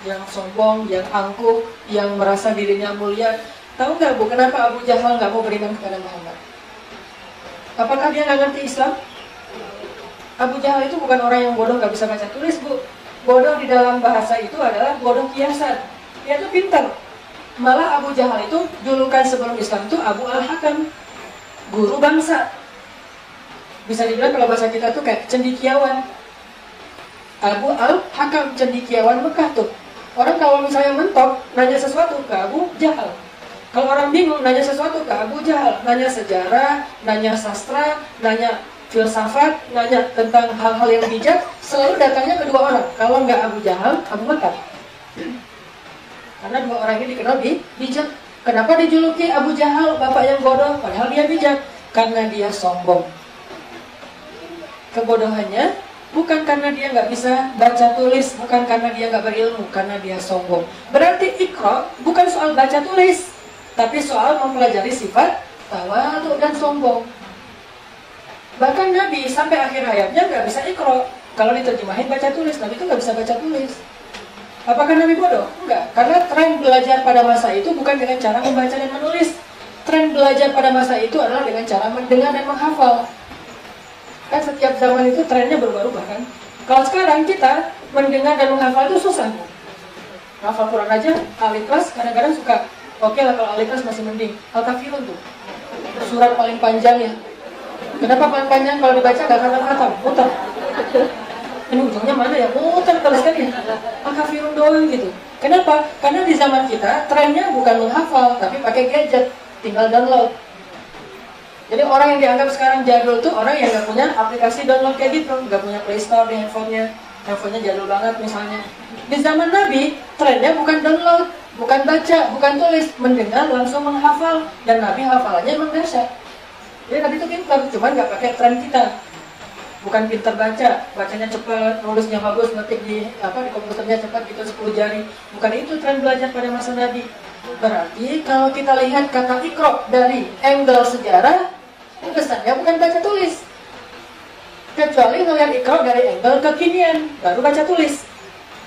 yang sombong, yang angkuh, yang merasa dirinya mulia. Tahu nggak, Bu, kenapa Abu Jahal nggak mau beriman kepada Muhammad? Apakah dia nggak ngerti Islam? Abu Jahal itu bukan orang yang bodoh nggak bisa baca tulis, Bu. Bodoh di dalam bahasa itu adalah bodoh kiasan. Dia itu pintar. Malah Abu Jahal itu julukan sebelum Islam itu Abu Al-Hakam, guru bangsa. Bisa dibilang kalau bahasa kita tuh kayak cendekiawan. Abu Al-Hakam, cendekiawan Mekah tuh. Orang kalau misalnya mentok nanya sesuatu ke Abu Jahal. Kalau orang bingung nanya sesuatu ke Abu Jahal, nanya sejarah, nanya sastra, nanya filsafat, nanya tentang hal-hal yang bijak, selalu datangnya kedua orang. Kalau nggak Abu Jahal, Abu Bakar. Karena dua orang ini dikenal bijak. Kenapa dijuluki Abu Jahal, bapak yang bodoh, padahal dia bijak? Karena dia sombong. Kebodohannya bukan karena dia nggak bisa baca tulis, bukan karena dia nggak berilmu, karena dia sombong. Berarti Iqra bukan soal baca tulis, tapi soal mempelajari sifat tawadhu dan sombong. Bahkan Nabi sampai akhir hayatnya nggak bisa Iqra. Kalau diterjemahin baca tulis, Nabi itu nggak bisa baca tulis. Apakah Nabi bodoh? Enggak. Karena tren belajar pada masa itu bukan dengan cara membaca dan menulis. Tren belajar pada masa itu adalah dengan cara mendengar dan menghafal. Kan setiap zaman itu trennya berubah-ubah kan. Kalau sekarang kita mendengar dan menghafal itu susah. Hafal Quran aja, Al-Ikhlas kadang-kadang suka. Oke lah kalau Al-Ikhlas masih mending. Al-Kafirun tuh surat paling panjang ya. Kenapa paling panjang? Kalau dibaca gak khatam, muter. Ini ujungnya mana ya? Muter terus kan ya. Al-Kafirun doang gitu. Kenapa? Karena di zaman kita trennya bukan menghafal, tapi pakai gadget, tinggal download. Jadi orang yang dianggap sekarang jadul tuh orang yang gak punya aplikasi download kayak gitu, gak punya Play Store di handphonenya. Handphonenya jadul banget misalnya. Di zaman Nabi, trennya bukan download, bukan baca, bukan tulis, mendengar langsung menghafal. Dan Nabi hafalannya emang dahsyat. Jadi Nabi itu pintar, cuman nggak pakai tren kita. Bukan pintar baca, bacanya cepat, nulisnya bagus, ngetik di komputernya cepat gitu 10 jari. Bukan itu tren belajar pada masa Nabi. Berarti kalau kita lihat kata Iqra dari angle sejarah, kesannya bukan baca tulis. Kecuali ngelihat Iqra dari angle kekinian, baru baca tulis.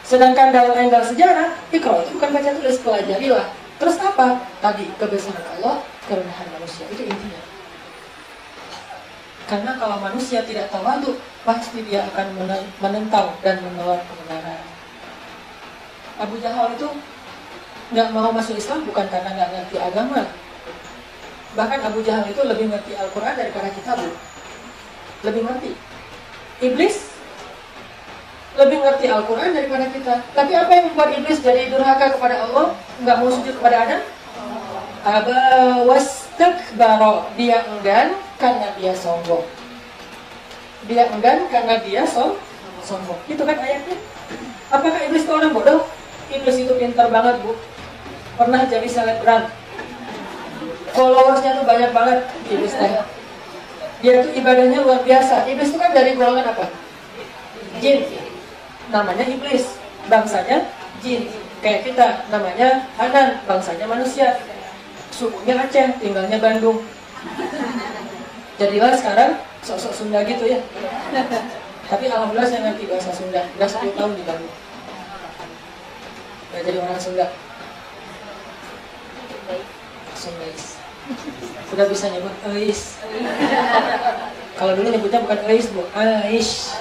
Sedangkan dalam angle sejarah, Iqra itu bukan baca tulis, pelajarilah. Terus apa? Tadi kebesaran Allah, kerendahan manusia, itu intinya. Karena kalau manusia tidak tawadhu, pasti dia akan menentang dan menolak kebenaran. Abu Jahal itu nggak mau masuk Islam bukan karena nggak ngerti agama. Bahkan Abu Jahal itu lebih ngerti Al-Quran daripada kita, Bu. Lebih ngerti. Iblis lebih ngerti Al-Quran daripada kita. Tapi apa yang membuat iblis jadi durhaka kepada Allah, nggak mau sujud kepada Adam? Aba wastakbara, dia enggan karena dia sombong. Dia enggan karena dia sombong. Itu kan ayatnya. Apakah iblis itu orang bodoh? Iblis itu pintar banget, Bu. Pernah jadi selebgram. Followersnya tuh banyak banget iblis teh. Dia tuh ibadahnya luar biasa. Iblis itu kan dari golongan apa? Jin. Namanya iblis. Bangsanya jin. Kayak kita, namanya Hanan. Bangsanya manusia. Sukunya Aceh, tinggalnya Bandung. Jadilah sekarang sok-sok Sunda gitu ya. Tapi alhamdulillah saya ngerti bahasa Sunda. Udah 10 tahun di Bandung. Udah jadi orang Sunda. Sundais. Sudah bisa nyebut Ais. Kalau dulu nyebutnya bukan Ais, Bu. Ais.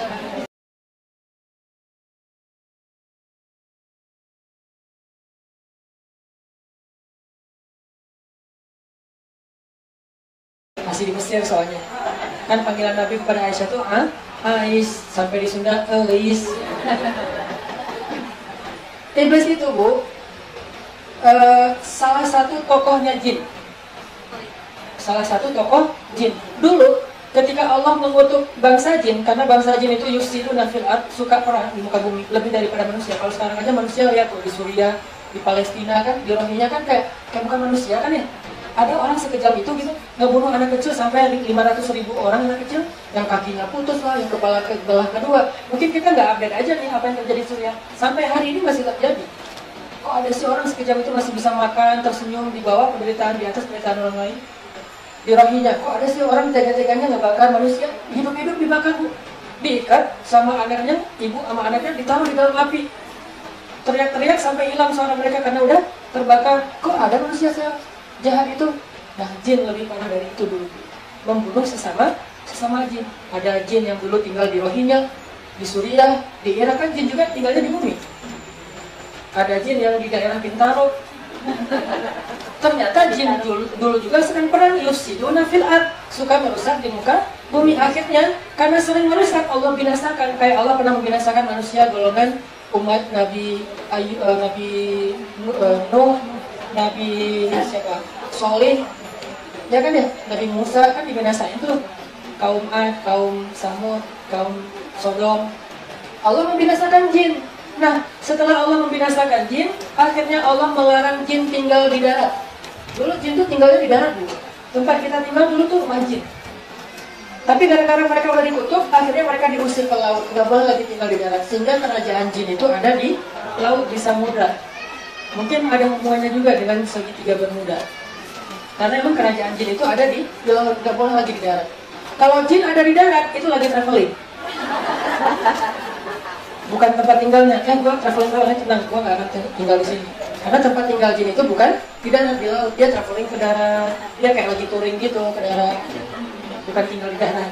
Masih di Mesir soalnya. Kan panggilan Nabi kepada Aisyah tuh Ais, sampai di Sunda Elis. Iblis itu Bu, salah satu tokohnya jin. Salah satu tokoh jin. Dulu ketika Allah mengutuk bangsa jin, karena bangsa jin itu yufsiduna fil ard, suka perang di muka bumi lebih daripada manusia. Kalau sekarang aja manusia lihat tuh di Suriah, di Palestina kan, di Rohingya kan kayak bukan manusia kan ya. Ada orang sekejam itu gitu, ngebunuh anak kecil sampai 500.000 orang anak kecil, yang kakinya putus lah, yang kepala belah kedua. Mungkin kita nggak update aja nih apa yang terjadi di Suriah. Sampai hari ini masih terjadi. Kok ada sih orang sekejam itu masih bisa makan, tersenyum di bawah penderitaan di atas penderitaan orang lain? Di Rohingya, kok ada sih orang tega-teganya ngebakar manusia, hidup-hidup dibakar Bu. Diikat sama anaknya, ibu sama anaknya ditaruh di dalam api. Teriak-teriak sampai hilang suara mereka karena udah terbakar. Kok ada manusia jahat itu? Nah, jin lebih parah dari itu dulu. Membunuh sesama jin. Ada jin yang dulu tinggal di Rohingya, di Suriah, di Irak kan jin juga tinggalnya di bumi. Ada jin yang di daerah Bintaro. Ternyata jin dulu juga sering perang, yufsiduna fil ard, suka merusak di muka bumi. Akhirnya karena sering merusak, Allah binasakan. Kayak Allah pernah membinasakan manusia golongan umat Nabi Nuh, Nabi siapa? Soleh, ya kan ya? Nabi Musa kan dibinasain tuh. Kaum Ad, kaum Samud, kaum Sodom. Allah membinasakan jin. Nah, setelah Allah membinasakan jin, akhirnya Allah melarang jin tinggal di darat. Dulu jin tuh tinggalnya di darat Bu. Tempat kita tinggal dulu tuh rumah jin. Tapi gara-gara mereka udah dikutuk, akhirnya mereka diusir ke laut. Nggak boleh lagi tinggal di darat. Sehingga kerajaan jin itu ada di laut, di samudra. Mungkin ada hubungannya juga dengan segitiga Bermuda. Karena emang kerajaan jin itu ada di laut, nggak boleh lagi di darat. Kalau jin ada di darat, itu lagi traveling. Bukan tempat tinggalnya. Gue traveling tenang, gue nggak akan tinggal di sini. Karena tempat tinggal jin itu bukan di darat, di laut. Dia traveling ke darat. Dia kayak lagi touring gitu ke darat. Bukan tinggal di darat.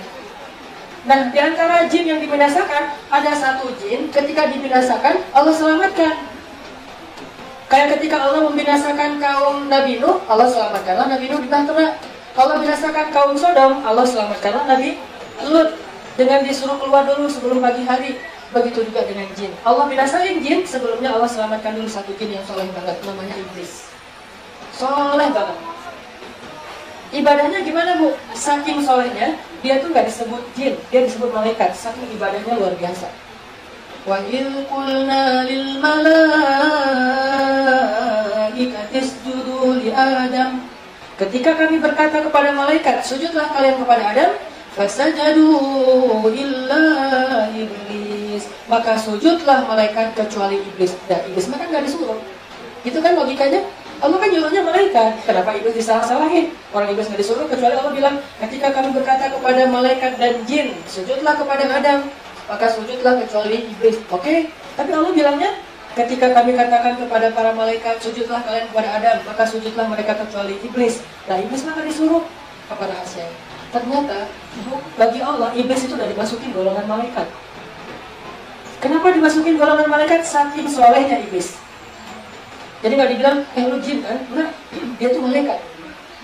Nah, di antara jin yang dibinasakan, ada satu jin ketika dibinasakan, Allah selamatkan. Kayak ketika Allah membinasakan kaum Nabi Nuh, Allah selamatkanlah Nabi Nuh di bahtera. Allah binasakan kaum Sodom, Allah selamatkanlah Nabi Lut dengan disuruh keluar dulu sebelum pagi hari. Begitu juga dengan jin. Allah binasain jin, sebelumnya Allah selamatkan dulu satu jin yang soleh banget, namanya iblis. Soleh banget. Ibadahnya gimana Bu? Saking solehnya, dia tuh nggak disebut jin, dia disebut malaikat. Saking ibadahnya luar biasa. Wa il qulna lil malaikati isjudu li Adam. Ketika kami berkata kepada malaikat, sujudlah kalian kepada Adam, fasajadu illa iblis. Maka sujudlah malaikat kecuali iblis. Dan iblis maka nggak disuruh. Itu kan logikanya. Allah kan nyuruhnya malaikat. Kenapa iblis disalah-salahin? Orang iblis nggak disuruh kecuali Allah bilang, ketika kami berkata kepada malaikat dan jin, sujudlah kepada Adam, maka sujudlah kecuali iblis. Oke, tapi Allah bilangnya, ketika kami katakan kepada para malaikat, sujudlah kalian kepada Adam, maka sujudlah mereka kecuali iblis. Nah, iblis maka disuruh. Apa rahasia? Ternyata bagi Allah, iblis itu udah dimasukin golongan malaikat. Kenapa dimasukin golongan malaikat? Saking solehnya iblis. Jadi nggak dibilang, lu jin kan? Nah, dia tuh malaikat.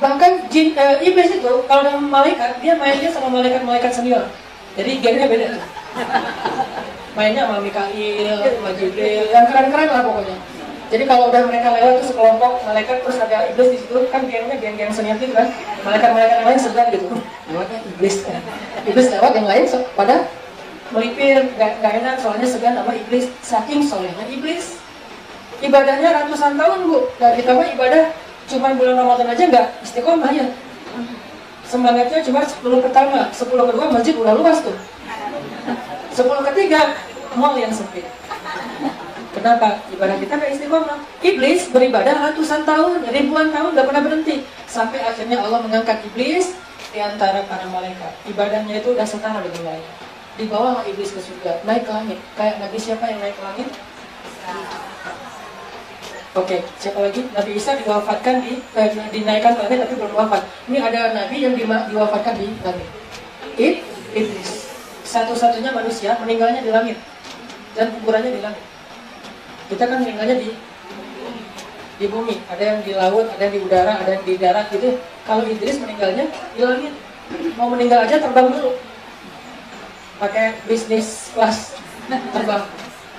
Bahkan jin, iblis itu kalau dengan malaikat, dia mainnya sama malaikat-malaikat senior. Jadi gengnya beda. Mainnya sama Mikail, sama Jibril, yang keren-keren lah pokoknya. Jadi kalau udah mereka lewat tuh sekelompok malaikat, terus ada iblis di situ, kan gengnya geng-geng senior gitu kan. Malaikat-malaikat yang lain segan gitu. Lewatnya iblis kan. Iblis lewat, yang lain pada melipir, gak enak soalnya segan sama iblis. Saking solehnya iblis. Ibadahnya ratusan tahun Bu. Nah, kita mah ibadah cuma bulan Ramadan aja nggak istiqomah ya. Semangatnya cuma 10 pertama, 10 kedua masjid udah luas tuh. 10 ketiga mall yang sempit. Kenapa? Ibadah kita nggak istiqomah. Iblis beribadah ratusan tahun, ribuan tahun nggak pernah berhenti. Sampai akhirnya Allah mengangkat iblis di antara para malaikat. Ibadahnya itu udah setara dengan malaikat. Dibawalah iblis ke surga, naik ke langit. Kayak Nabi siapa yang naik ke langit? Oke, siapa lagi? Nabi Isa diwafatkan dinaikkan ke langit tapi belum wafat. Ini ada Nabi yang diwafatkan di langit. Iblis. Satu-satunya manusia meninggalnya di langit dan kuburannya di langit. Kita kan meninggalnya di di bumi, ada yang di laut, ada yang di udara, ada yang di darat gitu. Kalau Idris meninggalnya di langit. Mau meninggal aja terbang dulu, pakai bisnis kelas terbang.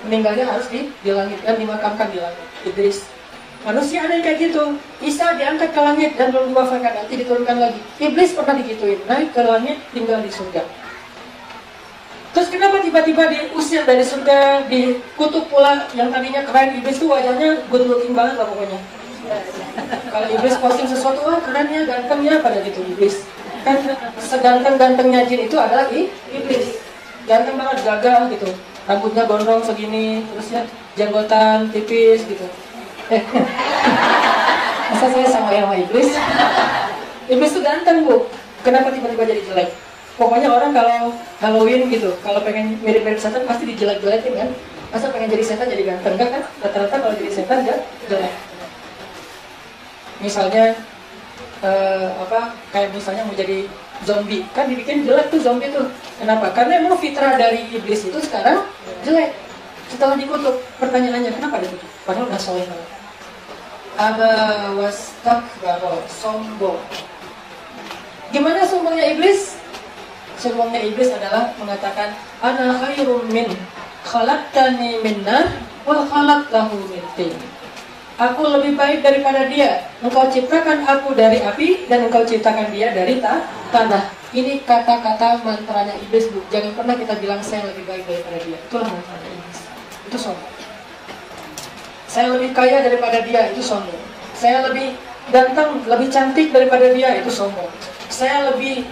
Meninggalnya harus di langit dan dimakamkan di langit. Idris. Manusia ada yang kayak gitu. Isa diangkat ke langit dan belum diwafatkan, nanti diturunkan lagi. Iblis pernah digituin, naik ke langit, tinggal di surga. Terus kenapa tiba-tiba diusir dari surga, dikutuk pula? Yang tadinya keren, iblis tuh wajahnya good looking banget lah pokoknya. Kalau iblis posting sesuatu, wah keren ya, ganteng ya, pada gitu iblis. Kan seganteng-gantengnya jin itu adalah iblis. Ganteng banget, gagah gitu. Rambutnya gondrong segini, terus ya janggotan tipis gitu. Masa saya sama iblis? Iblis tuh ganteng, Bu. Kenapa tiba-tiba jadi jelek? Pokoknya orang kalau Halloween gitu, kalau pengen mirip-mirip setan pasti dijelek-jelekin kan? Masa pengen jadi setan jadi ganteng? Enggak kan? Rata-rata kalau jadi setan dia jelek. Misalnya kayak misalnya mau jadi zombie, kan dibikin jelek tuh zombie tuh. Kenapa? Karena emang fitrah dari iblis itu sekarang jelek. Setelah dikutuk, pertanyaannya kenapa dikutuk? Padahal udah soleh banget. Aba wastakbara, sombong. Gimana sombongnya iblis? Sombongnya iblis adalah mengatakan ana khairum min khalaqtani min nar wa khalaqtahu min tin. Aku lebih baik daripada dia. Engkau ciptakan aku dari api dan engkau ciptakan dia dari tanah. Ini kata-kata mantranya iblis, Bu. Jangan pernah kita bilang saya lebih baik daripada dia. Itulah mantranya iblis. Itu sombong. Saya lebih kaya daripada dia, itu sombong. Saya lebih ganteng, lebih cantik daripada dia, itu sombong. Saya lebih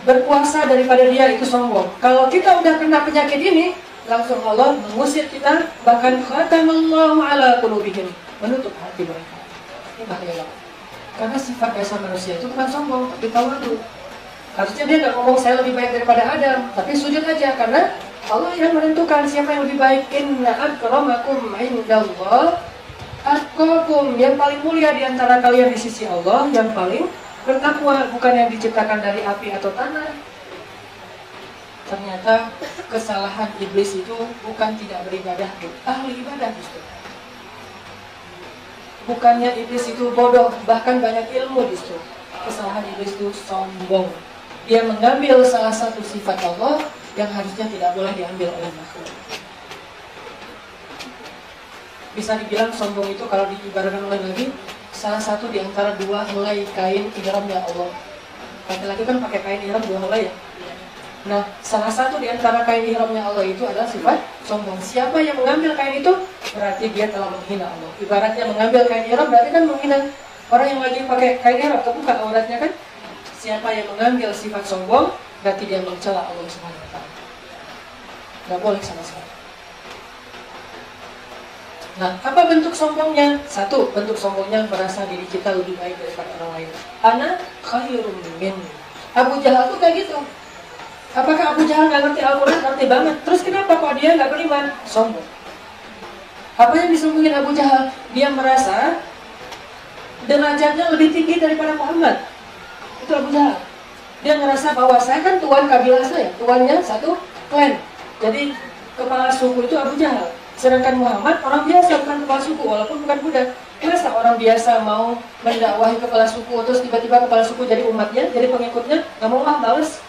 berkuasa daripada dia, itu sombong. Kalau kita udah kena penyakit ini, langsung Allah mengusir kita, bahkan khatamallahu ala qulubihim, menutup hati mereka. Ini bahaya. Karena sifat dasar manusia itu bukan sombong, tapi tawadhu. Harusnya dia nggak ngomong saya lebih baik daripada Adam, tapi sujud aja, karena Allah yang menentukan siapa yang lebih baik. Inna akramakum indallah atqakum, yang paling mulia di antara kalian di sisi Allah, yang paling bertakwa, bukan yang diciptakan dari api atau tanah. Ternyata kesalahan iblis itu bukan tidak beribadah, ahli ibadah justru. Bukannya iblis itu bodoh, bahkan banyak ilmu justru. Kesalahan iblis itu sombong. Dia mengambil salah satu sifat Allah yang harusnya tidak boleh diambil oleh makhluk. Bisa dibilang sombong itu kalau diibaratkan oleh Nabi, salah satu di antara dua helai kain ihramnya Allah. Laki-laki kan pakai kain ihram dua helai ya. Nah, salah satu di antara kain ihramnya Allah itu adalah sifat sombong. Siapa yang mengambil kain itu, berarti dia telah menghina Allah. Ibaratnya mengambil kain ihram berarti kan menghina orang yang lagi pakai kain ihram, terbuka auratnya kan. Siapa yang mengambil sifat sombong, berarti dia mencela Allah Subhanahu wa taala. Nggak boleh sama sekali. Nah, apa bentuk sombongnya? Satu, bentuk sombongnya merasa diri kita lebih baik daripada orang lain. Ana khairum min. Abu Jahal tuh kayak gitu. Apakah Abu Jahal nggak ngerti Al-Quran? Ngerti banget. Terus kenapa kok dia nggak beriman? Sombong. Apa yang disombongin Abu Jahal? Dia merasa derajatnya lebih tinggi daripada Muhammad. Itu Abu Jahal. Dia ngerasa bahwa saya kan tuan kabilah saya, tuannya satu klan. Jadi kepala suku itu Abu Jahal. Sedangkan Muhammad orang biasa, bukan kepala suku, walaupun bukan budak. Masa orang biasa mau mendakwahi kepala suku, terus tiba-tiba kepala suku jadi umatnya, jadi pengikutnya, nggak mau males.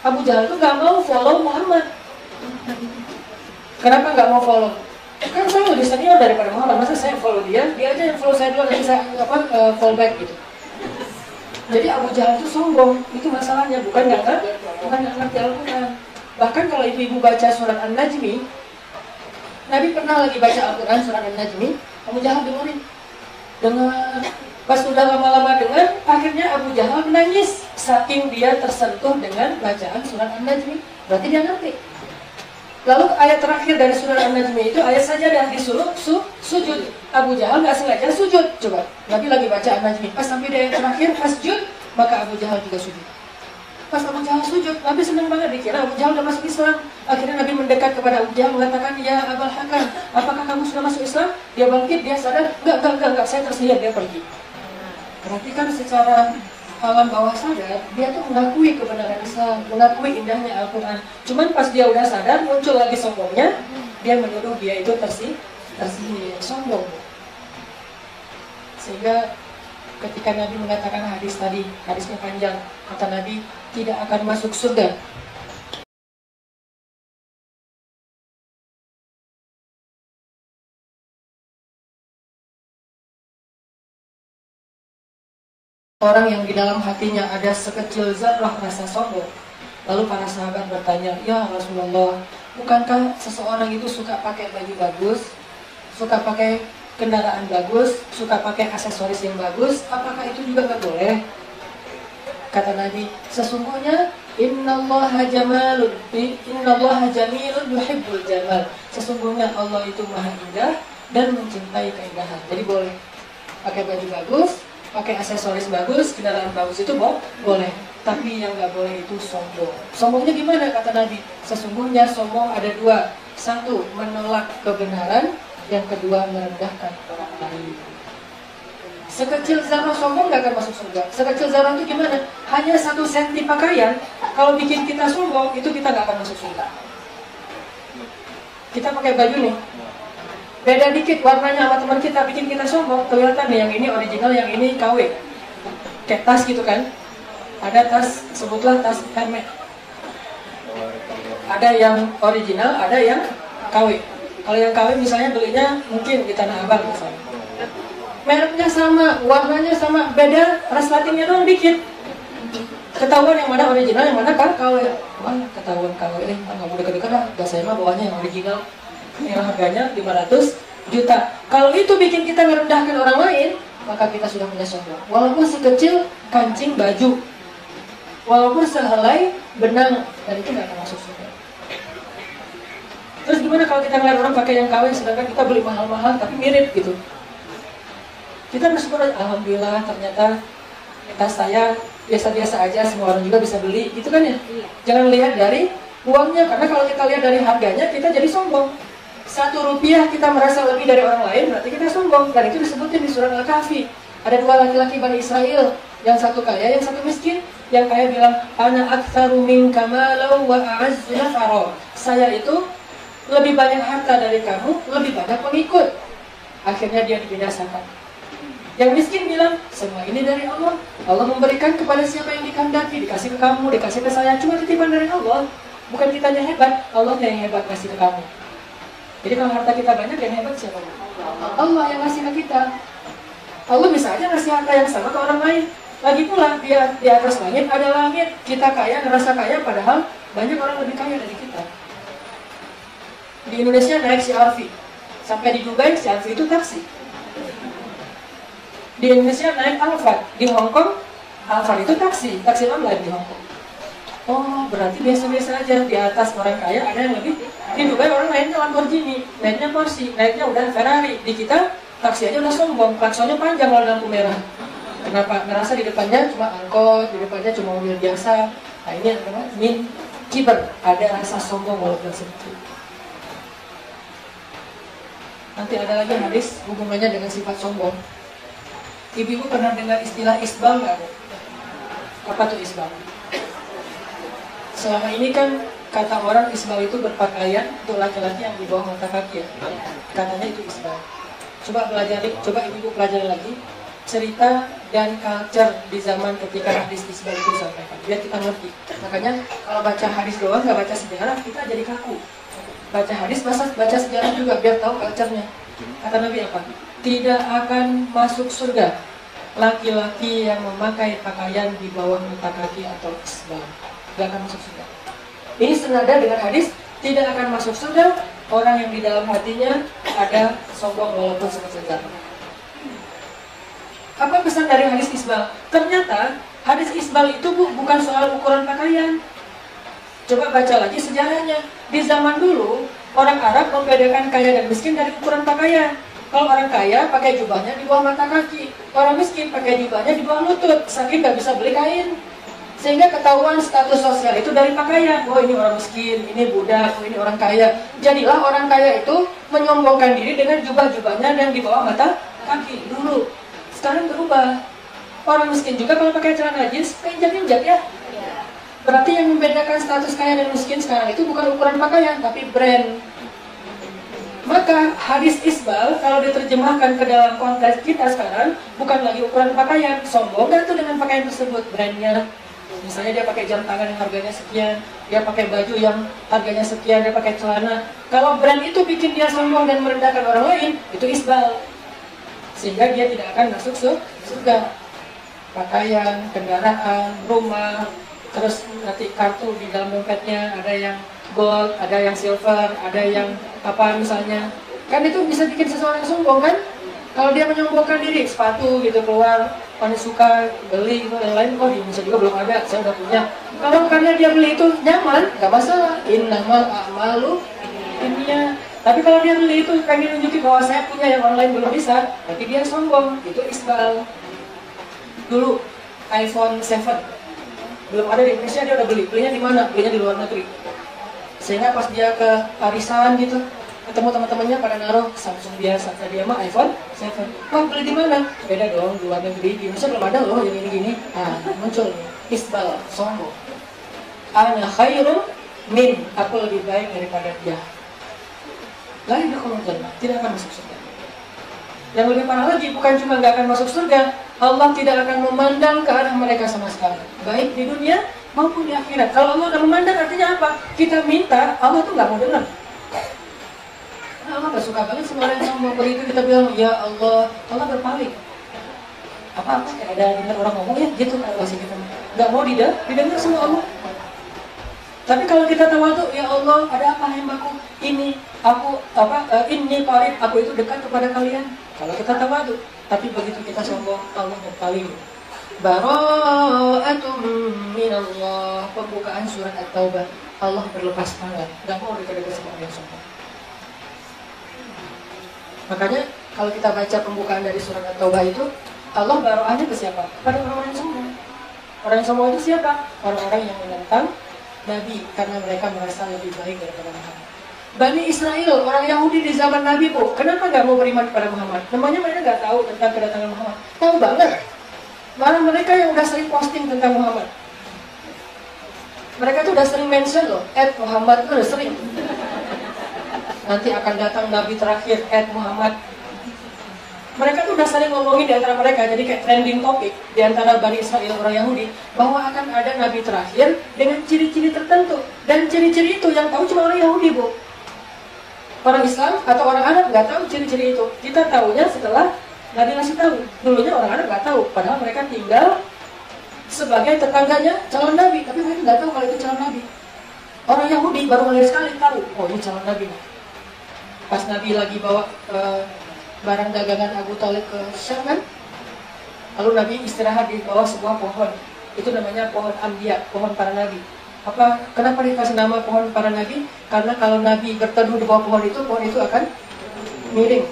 Abu Jahal itu nggak mau follow Muhammad. Kenapa nggak mau follow? Kan saya lebih senior daripada Muhammad, masa saya follow dia? Dia aja yang follow saya dulu, nanti saya fall back gitu. Jadi Abu Jahal itu sombong, itu masalahnya, bukan nggak ngerti Al-Quran. Bahkan kalau ibu-ibu baca surat An-Najmi, Nabi pernah lagi baca Al-Quran surat An-Najmi, Abu Jahal dengerin. Dengar, pas sudah lama-lama dengar, akhirnya Abu Jahal menangis saking dia tersentuh dengan bacaan surat An-Najmi. Berarti dia ngerti. Lalu ayat terakhir dari surat An-Najmi itu ayat sajadah, disuruh sujud. Abu Jahal nggak sengaja sujud. Coba, Nabi lagi baca An-Najmi, pas sampai di ayat terakhir fasjud, maka Abu Jahal juga sujud. Pas Abu Jahal sujud, Nabi senang banget, dikira Abu Jahal udah masuk Islam. Akhirnya Nabi mendekat kepada Abu Jahal mengatakan, ya Abul Hakam, apakah kamu sudah masuk Islam? Dia bangkit, dia sadar, enggak, saya tersihir, dia pergi. Berarti kan secara alam bawah sadar, dia tuh mengakui kebenaran Islam, mengakui indahnya Al-Quran. Cuman pas dia udah sadar, muncul lagi sombongnya, dia menuduh dia itu tersihir, sombong. Sehingga ketika Nabi mengatakan hadis tadi, hadisnya panjang, kata Nabi, tidak akan masuk surga orang yang di dalam hatinya ada sekecil zarah rasa sombong. Lalu para sahabat bertanya, ya Rasulullah, bukankah seseorang itu suka pakai baju bagus, suka pakai kendaraan bagus, suka pakai aksesoris yang bagus, apakah itu juga nggak boleh? Kata Nabi, sesungguhnya innallaha jamalun, innallaha jamilun yuhibbul jamal. Sesungguhnya Allah itu maha indah dan mencintai keindahan. Jadi boleh pakai baju bagus, pakai aksesoris bagus, kendaraan bagus itu boleh. Tapi yang nggak boleh itu sombong. Sombongnya gimana kata Nabi? Sesungguhnya sombong ada dua. Satu, menolak kebenaran. Yang kedua, merendahkan orang lain. Sekecil zarah sombong nggak akan masuk surga. Sekecil zarah itu gimana? Hanya 1 senti pakaian. Kalau bikin kita sombong, itu kita nggak akan masuk surga. Kita pakai baju nih, beda dikit warnanya sama teman kita, bikin kita sombong. Kelihatan nih, yang ini original, yang ini KW. Kayak tas gitu kan. Ada tas, sebutlah tas Hermes. Ada yang original, ada yang KW. Kalau yang KW misalnya belinya mungkin di Tanah Abang misalnya. Mereknya sama, warnanya sama, beda resletingnya doang dikit. Ketahuan yang mana original, yang mana KW. Wah, ketahuan KW, nggak mau deket-deket lah. Gak saya mah bawahnya yang original. Yang harganya 500 juta. Kalau itu bikin kita merendahkan orang lain, maka kita sudah punya sombong. Walaupun sekecil kancing baju, walaupun sehelai benang, dan itu nggak akan masuk surga. Terus gimana kalau kita ngeliat orang pakai yang KW, sedangkan kita beli mahal-mahal tapi mirip gitu? Kita bersyukur, alhamdulillah ternyata tas saya biasa-biasa aja, semua orang juga bisa beli, gitu kan ya? Jangan lihat dari uangnya, karena kalau kita lihat dari harganya, kita jadi sombong. 1 rupiah kita merasa lebih dari orang lain, berarti kita sombong. Dan itu disebutin di surat Al-Kahfi. Ada 2 laki-laki Bani Israel, yang satu kaya, yang satu miskin. Yang kaya bilang, ana aktsaru minka malan wa a'azzu nafara. Saya itu lebih banyak harta dari kamu, lebih banyak pengikut. Akhirnya dia dibinasakan. Yang miskin bilang, semua ini dari Allah. Allah memberikan kepada siapa yang dikehendaki, dikasih ke kamu, dikasih ke saya, cuma titipan dari Allah. Bukan kitanya hebat, Allah yang hebat kasih ke kamu. Jadi kalau harta kita banyak, yang hebat siapa? Allah yang ngasih ke kita. Allah bisa aja ngasih harta yang sama ke orang lain. Lagi pula di atas langit ada langit. Kita kaya, ngerasa kaya, padahal banyak orang lebih kaya dari kita. Di Indonesia naik CRV, sampai di Dubai CRV itu taksi. Di Indonesia naik Alphard, di Hong Kong Alphard itu taksi online di Hong Kong. Oh, berarti biasa-biasa aja. Di atas orang kaya ada yang lebih. Di Dubai orang naiknya Lamborghini, naiknya Porsche, naiknya udah Ferrari. Di kita taksi aja udah sombong, klaksonnya panjang kalau lampu merah. Kenapa? Ngerasa di depannya cuma angkot, di depannya cuma mobil biasa. Nah ini adalah min kiber, ada rasa sombong walaupun sedikit. Nanti ada lagi hadis hubungannya dengan sifat sombong. Ibu-ibu pernah dengar istilah isbal nggak? Apa tuh isbal? Selama ini kan kata orang isbal itu berpakaian untuk laki-laki yang di bawah mata kaki ya. Katanya itu isbal. Coba ibu-ibu pelajari lagi cerita dan culture di zaman ketika hadis isbal itu disampaikan, biar kita ngerti. Makanya kalau baca hadis doang nggak baca sejarah, kita jadi kaku. Baca hadis baca sejarah juga biar tahu culture-nya. Kata Nabi apa? Tidak akan masuk surga laki-laki yang memakai pakaian di bawah mata kaki atau isbal. Tidak akan masuk surga. Ini senada dengan hadis tidak akan masuk surga orang yang di dalam hatinya ada sombong walaupun sekecil zarah. Apa pesan dari hadis isbal? Ternyata hadis isbal itu bukan soal ukuran pakaian. Coba baca lagi sejarahnya. Di zaman dulu orang Arab membedakan kaya dan miskin dari ukuran pakaian. Kalau orang kaya pakai jubahnya di bawah mata kaki, orang miskin pakai jubahnya di bawah lutut, saking nggak bisa beli kain. Sehingga ketahuan status sosial itu dari pakaian. Oh ini orang miskin, ini budak, oh ini orang kaya. Jadilah orang kaya itu menyombongkan diri dengan jubah-jubahnya yang di bawah mata kaki dulu. Sekarang berubah. Orang miskin juga kalau pakai celana jeans keinjak-injak ya. Berarti yang membedakan status kaya dan miskin sekarang itu bukan ukuran pakaian, tapi brand. Maka hadis isbal kalau diterjemahkan ke dalam konteks kita sekarang bukan lagi ukuran pakaian. Sombong gak tuh dengan pakaian tersebut, brandnya. Misalnya dia pakai jam tangan yang harganya sekian, dia pakai baju yang harganya sekian, dia pakai celana. Kalau brand itu bikin dia sombong dan merendahkan orang lain, itu isbal. Sehingga dia tidak akan masuk surga. Pakaian, kendaraan, rumah, terus nanti kartu di dalam dompetnya ada yang gold, ada yang silver, ada yang apa misalnya. Kan itu bisa bikin seseorang sombong kan? Kalau dia menyombongkan diri, sepatu gitu keluar, paling suka beli gitu, yang lain kok di Indonesia juga belum ada, saya udah punya. Kalau karena dia beli itu nyaman, nggak masalah. Innamal a'malu binniyat. Tapi kalau dia beli itu pengen nunjukin bahwa saya punya yang online belum bisa, berarti dia sombong. Itu isbal. Dulu iPhone 7 belum ada di Indonesia, dia udah beli. Belinya di mana? Belinya di luar negeri. Sehingga pas dia ke arisan gitu, ketemu teman-temannya pada naruh Samsung biasa, tadi dia mah iPhone 7. Wah, beli di mana? Beda dong, di luar negeri. Di Indonesia belum ada loh yang gini-gini. Nah, muncul isbal, sombong. Ana khairun min, aku lebih baik daripada dia. Lain kalau jannah, tidak akan masuk surga. Yang lebih parah lagi, bukan cuma nggak akan masuk surga, Allah tidak akan memandang ke arah mereka sama sekali, baik di dunia maupun di akhirat. Kalau Allah nggak memandang, artinya apa? Kita minta, Allah tuh nggak mau dengar. Allah nggak suka banget sama orang yang sombong. Begitu kita bilang, ya Allah, Allah berpaling. Apa kayak ada dengar orang ngomong ya, gitu kan pasti kita nggak mau didengar sama Allah. Tapi kalau kita tawadhu, ya Allah, ada apa hambaku? Ini qarib, aku itu dekat kepada kalian. Kalau kita tawadhu, tapi begitu kita sombong, Allah berpaling. Bara'atum minallah, pembukaan surat At-Taubah. Allah berlepas tangan, nggak mau dekat-dekat sama orang yang sombong. Makanya kalau kita baca pembukaan dari surat At-Taubah itu, Allah baroahnya ke siapa? Pada orang-orang yang sombong. Orang yang sombong itu siapa? Orang-orang yang menentang Nabi karena mereka merasa lebih baik daripada Muhammad. Bani Israel, orang Yahudi di zaman Nabi, Bu, kenapa nggak mau beriman kepada Muhammad? Namanya mereka nggak tahu tentang kedatangan Muhammad. Tahu banget. Malah mereka yang udah sering posting tentang Muhammad. Mereka tuh udah sering mention loh, @Muhammad tuh udah sering. Nanti akan datang Nabi terakhir, @Muhammad. Mereka tuh udah sering ngomongin di antara mereka, jadi kayak trending topik di antara Bani Israel orang Yahudi, bahwa akan ada Nabi terakhir dengan ciri-ciri tertentu. Dan ciri-ciri itu yang tahu cuma orang Yahudi, Bu. Orang Islam atau orang Arab nggak tahu ciri-ciri itu. Kita tahunya setelah Nabi ngasih tahu. Dulunya orang Arab nggak tahu, padahal mereka tinggal sebagai tetangganya calon Nabi, tapi mereka nggak tahu kalau itu calon Nabi. Orang Yahudi baru kali sekali tahu, oh ini calon Nabi. Pas Nabi lagi bawa barang dagangan Abu Thalib ke Syam kan, lalu Nabi istirahat di bawah sebuah pohon. Itu namanya pohon Anbiya, pohon para Nabi. Kenapa dikasih nama pohon para Nabi? Karena kalau Nabi berteduh di bawah pohon itu akan miring.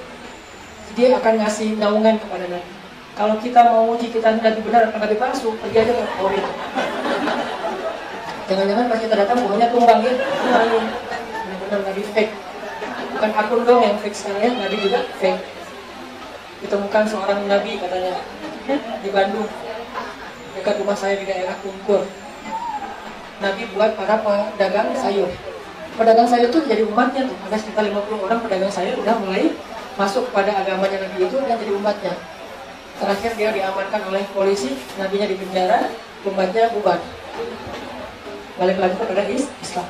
Dia akan ngasih naungan kepada Nabi. Kalau kita mau uji kita Nabi benar atau Nabi palsu, pergi aja ke pohon itu. Jangan-jangan pas kita datang pohonnya tumbang ya. Benar-benar Nabi fake. Bukan akun dong yang fake sekarang, Nabi juga fake. Ditemukan seorang Nabi katanya di Bandung, dekat rumah saya di daerah Kungkur. Nabi buat para pedagang sayur. Pedagang sayur itu jadi umatnya tuh. Ada sekitar 50 orang pedagang sayur udah mulai masuk pada agamanya Nabi itu dan jadi umatnya. Terakhir dia diamankan oleh polisi, Nabinya di penjara, umatnya bubar. Balik lagi kepada Islam.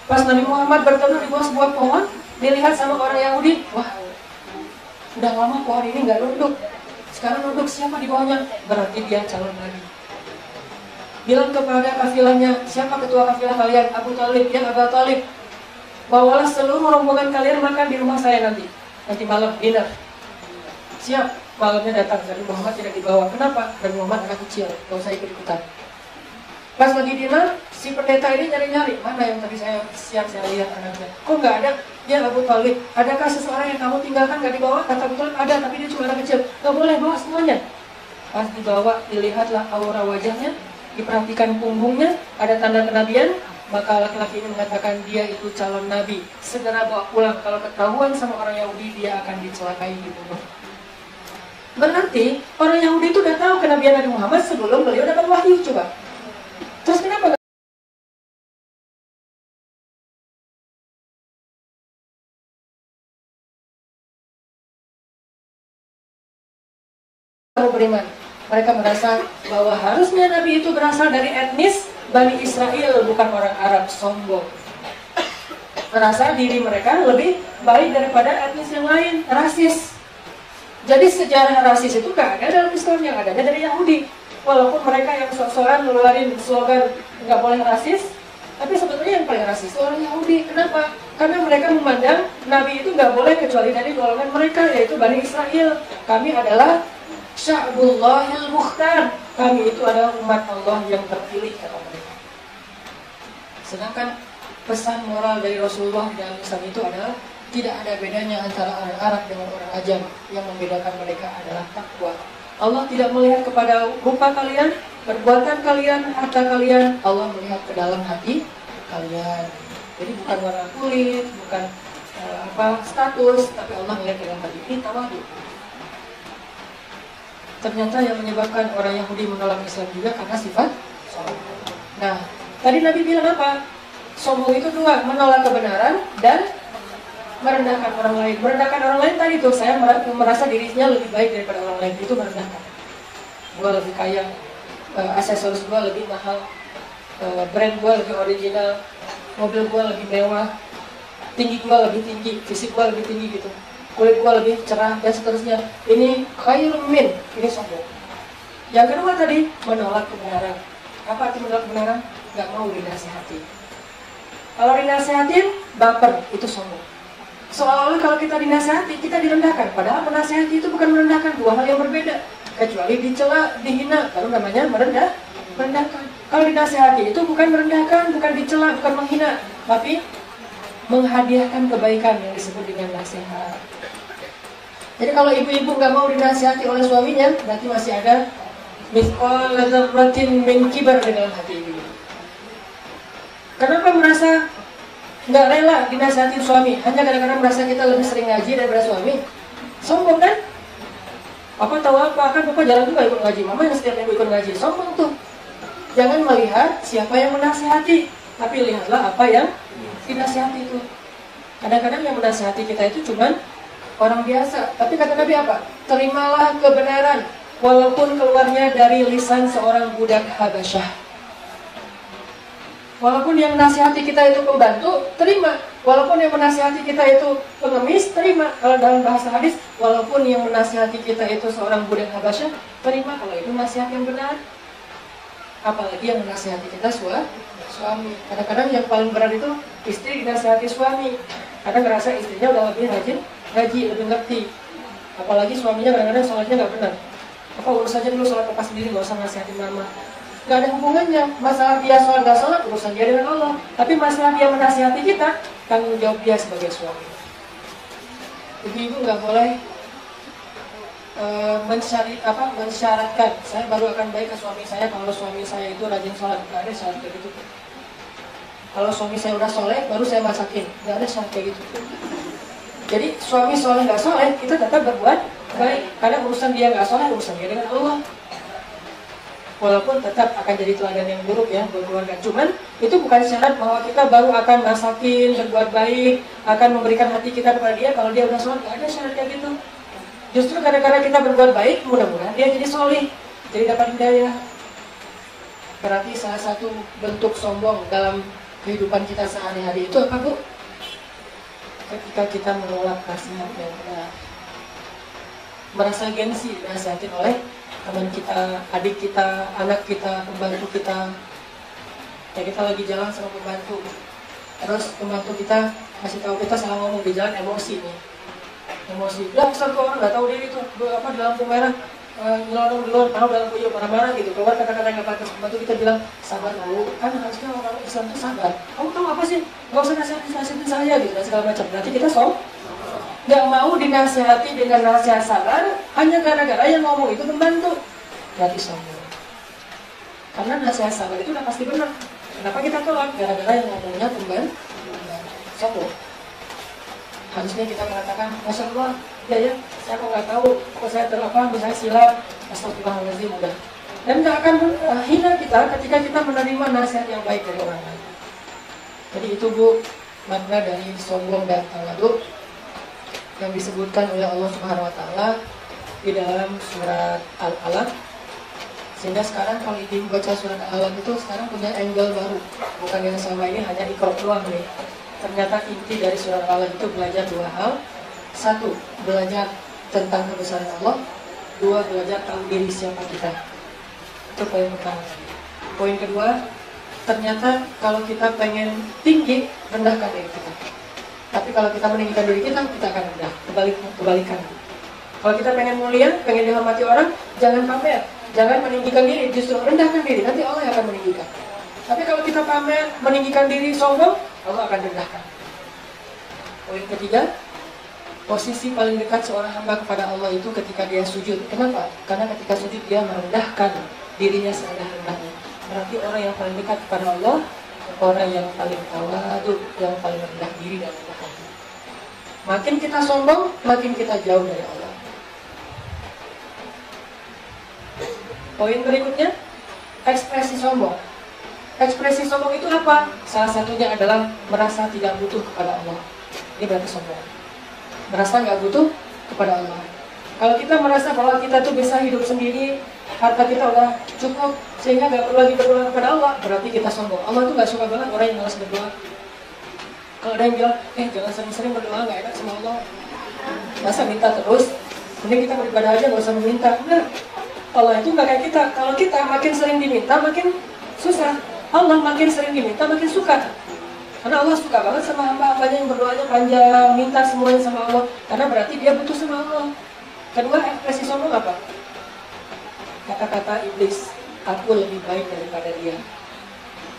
Pas Nabi Muhammad berteduh di bawah sebuah pohon, dilihat sama orang Yahudi, wah, udah lama pohon ini nggak nunduk. Sekarang nunduk, siapa di bawahnya? Berarti dia calon Nabi. Bilang kepada kafilahnya, siapa ketua kafilah kalian? Abu Thalib. Ya Abu Thalib, bawalah seluruh rombongan kalian makan di rumah saya nanti malam dinner. Siap. Malamnya datang, Nabi Muhammad tidak dibawa. Kenapa? Nabi Muhammad anak kecil, gak usah ikut-ikutan. Pas lagi dinner, si pendeta ini nyari-nyari, mana yang tadi saya lihat anaknya. Kok nggak ada? Ya Abu Thalib, adakah seseorang yang kamu tinggalkan nggak dibawa? Kata Abu Thalib, ada, tapi dia cuma anak kecil. Nggak boleh bawa semuanya. Pas dibawa, dilihatlah aura wajahnya, diperhatikan punggungnya, ada tanda kenabian, maka laki-laki ini mengatakan dia itu calon Nabi. Segera bawa pulang, kalau ketahuan sama orang Yahudi, dia akan dicelakai, dibunuh. Berarti, orang Yahudi itu udah tahu kenabian Nabi Muhammad sebelum beliau dapat wahyu, coba. Terus kenapa beriman. Mereka merasa bahwa harusnya Nabi itu berasal dari etnis Bani Israel, bukan orang Arab. Sombong. Merasa diri mereka lebih baik daripada etnis yang lain. Rasis. Jadi sejarah rasis itu gak ada dalam Islam, yang ada dari Yahudi. Walaupun mereka yang sok-sokan ngeluarin slogan nggak boleh rasis, tapi sebetulnya yang paling rasis itu orang Yahudi. Kenapa? Karena mereka memandang Nabi itu nggak boleh kecuali dari golongan mereka, yaitu Bani Israel. Kami adalah Sya'bullahil Mukhtar. Kami itu adalah umat Allah yang terpilih, kata mereka. Sedangkan pesan moral dari Rasulullah dalam Islam itu adalah tidak ada bedanya antara orang Arab dengan orang Ajam. Yang membedakan mereka adalah takwa. Allah tidak melihat kepada rupa kalian, perbuatan kalian, harta kalian. Allah melihat ke dalam hati kalian. Jadi bukan warna kulit, bukan status, tapi Allah melihat ke dalam hati. Ini tawadu. Ternyata yang menyebabkan orang Yahudi menolak Islam juga karena sifat sombong. Nah, tadi Nabi bilang apa? Sombong itu dua, menolak kebenaran dan merendahkan orang lain. Merendahkan orang lain tadi tuh, saya merasa dirinya lebih baik daripada orang lain, itu merendahkan. Gua lebih kaya, aksesoris gua lebih mahal, brand gua lebih original, mobil gua lebih mewah, tinggi gua lebih tinggi, fisik gua lebih tinggi gitu, kulit gua lebih cerah dan seterusnya. Ini khairun min, ini sombong. Yang kedua tadi, menolak kebenaran. Apa arti menolak kebenaran? Gak mau dinasihati. Kalau dinasehatin, baper, itu sombong. Seolah-olah kalau kita dinasihati, kita direndahkan. Padahal menasihati itu bukan merendahkan, dua hal yang berbeda. Kecuali dicela, dihina, baru namanya merendahkan. Kalau dinasihati itu bukan merendahkan, bukan dicela, bukan menghina, tapi menghadiahkan kebaikan yang disebut dengan nasihat. Jadi kalau ibu-ibu nggak mau dinasihati oleh suaminya, berarti masih ada mithqal dzarratin min kibar di dalam hati ibu. Kenapa merasa nggak rela dinasihatin suami? Hanya kadang-kadang merasa kita lebih sering ngaji daripada suami. Sombong kan? Apa tahu apa? Kan Bapak jarang juga ikut ngaji. Mama yang setiap minggu ikut ngaji. Sombong tuh. Jangan melihat siapa yang menasihati, tapi lihatlah apa yang dinasihati itu. Kadang-kadang yang menasihati kita itu cuman orang biasa. Tapi kata Nabi apa? Terimalah kebenaran walaupun keluarnya dari lisan seorang budak Habasyah. Walaupun yang menasihati kita itu pembantu, terima. Walaupun yang menasihati kita itu pengemis, terima. Kalau dalam bahasa hadis, walaupun yang menasihati kita itu seorang budak Habasyah, terima kalau itu nasihat yang benar. Apalagi yang menasihati kita suami. Kadang-kadang yang paling berat itu istri dinasihati suami. Karena ngerasa istrinya udah lebih rajin ngaji, lebih ngerti. Apalagi suaminya kadang-kadang sholatnya nggak benar. Apa urus aja dulu sholat lepas sendiri, nggak usah nasihatin mama. Gak ada hubungannya. Masalah dia sholat gak sholat, urusan dia dengan Allah. Tapi masalah dia menasihati kita, tanggung jawab dia sebagai suami. Ibu-ibu gak boleh mensyaratkan saya baru akan baik ke suami saya kalau suami saya itu rajin sholat. Gak ada syarat kayak gitu. Kalau suami saya udah soleh, baru saya masakin. Gak ada syarat kayak gitu. Jadi suami soleh gak soleh, kita tetap berbuat baik. Karena urusan dia gak soleh, urusan dia dengan Allah. Walaupun tetap akan jadi teladan yang buruk ya buat keluarga. Cuman itu bukan syarat bahwa kita baru akan masakin, berbuat baik, akan memberikan hati kita kepada dia kalau dia udah sholat. Gak ada syarat kayak gitu. Justru kadang-kadang kita berbuat baik, mudah-mudahan dia jadi solih, jadi dapat hidayah. Berarti salah satu bentuk sombong dalam kehidupan kita sehari-hari itu apa, Bu? Ketika kita menolak nasihat yang benar, merasa gengsi dinasihatin oleh teman kita, adik kita, anak kita, pembantu kita. Ya kita lagi jalan sama pembantu, terus pembantu kita kasih tahu kita salah ngomong di jalan, emosi nih. Emosi, lah besar kok orang nggak tahu diri tuh, apa di lampu merah, nyelonong tahu dalam hijau marah-marah gitu. Keluar kata-kata yang pantas, pembantu kita bilang sabar dulu, kan harusnya orang Islam itu sabar. Kamu tahu apa sih? Gak usah nasihatin saya gitu dan segala macam. Nanti kita nggak mau dinasihati dengan nasihat sabar hanya gara-gara yang ngomong itu pembantu. Berarti sombong. Karena nasihat sabar itu udah pasti benar. Kenapa kita tolak? Gara-gara yang ngomongnya pembantu. Sombong. Harusnya kita mengatakan, Masya Allah, ya, saya kok nggak tahu, kok saya terlapang, misalnya silap, astagfirullahaladzim, udah. Dan nggak akan hina kita ketika kita menerima nasihat yang baik dari orang lain. Jadi itu Bu, makna dari sombong dan tawadu yang disebutkan oleh Allah Subhanahu Wa Taala di dalam surat Al-Alaq. Sehingga sekarang kalau dibaca surat Al-Alaq itu sekarang punya angle baru. Bukan yang selama ini hanya ikro doang nih. Ternyata inti dari surat Al-Alaq itu belajar dua hal. Satu, belajar tentang kebesaran Allah. Dua, belajar tahu diri siapa kita. Itu poin pertama. Poin kedua, ternyata kalau kita pengen tinggi, rendahkan diri kita. Tapi kalau kita meninggikan diri kita akan rendah. Kebalikan. Kalau kita pengen mulia, pengen dihormati orang, jangan pamer. Jangan meninggikan diri, justru rendahkan diri. Nanti Allah yang akan meninggikan. Tapi kalau kita pamer, meninggikan diri, sombong, Allah akan rendahkan. Poin ketiga, posisi paling dekat seorang hamba kepada Allah itu ketika dia sujud. Kenapa? Karena ketika sujud dia merendahkan dirinya serendah-rendahnya. Berarti orang yang paling dekat kepada Allah, orang yang paling tawadu, yang paling rendah diri dan rendah hati. Makin kita sombong, makin kita jauh dari Allah. Poin berikutnya, ekspresi sombong. Ekspresi sombong itu apa? Salah satunya adalah merasa tidak butuh kepada Allah. Ini berarti sombong. Merasa nggak butuh kepada Allah. Kalau kita merasa bahwa kita tuh bisa hidup sendiri, harta kita udah cukup, sehingga nggak perlu lagi berdoa kepada Allah, berarti kita sombong. Allah tuh nggak suka banget orang yang malas berdoa. Kalau ada yang bilang, jangan sering-sering berdoa, nggak enak sama Allah. Masa minta terus? Mending kita beribadah aja, nggak usah meminta. Nah, Allah itu nggak kayak kita. Kalau kita makin sering diminta, makin susah. Allah makin sering diminta, makin suka. Karena Allah suka banget sama hamba-hambanya yang berdoanya panjang, minta semuanya sama Allah. Karena berarti dia butuh sama Allah. Kedua, ekspresi sombong apa? Kata-kata iblis, aku lebih baik daripada dia.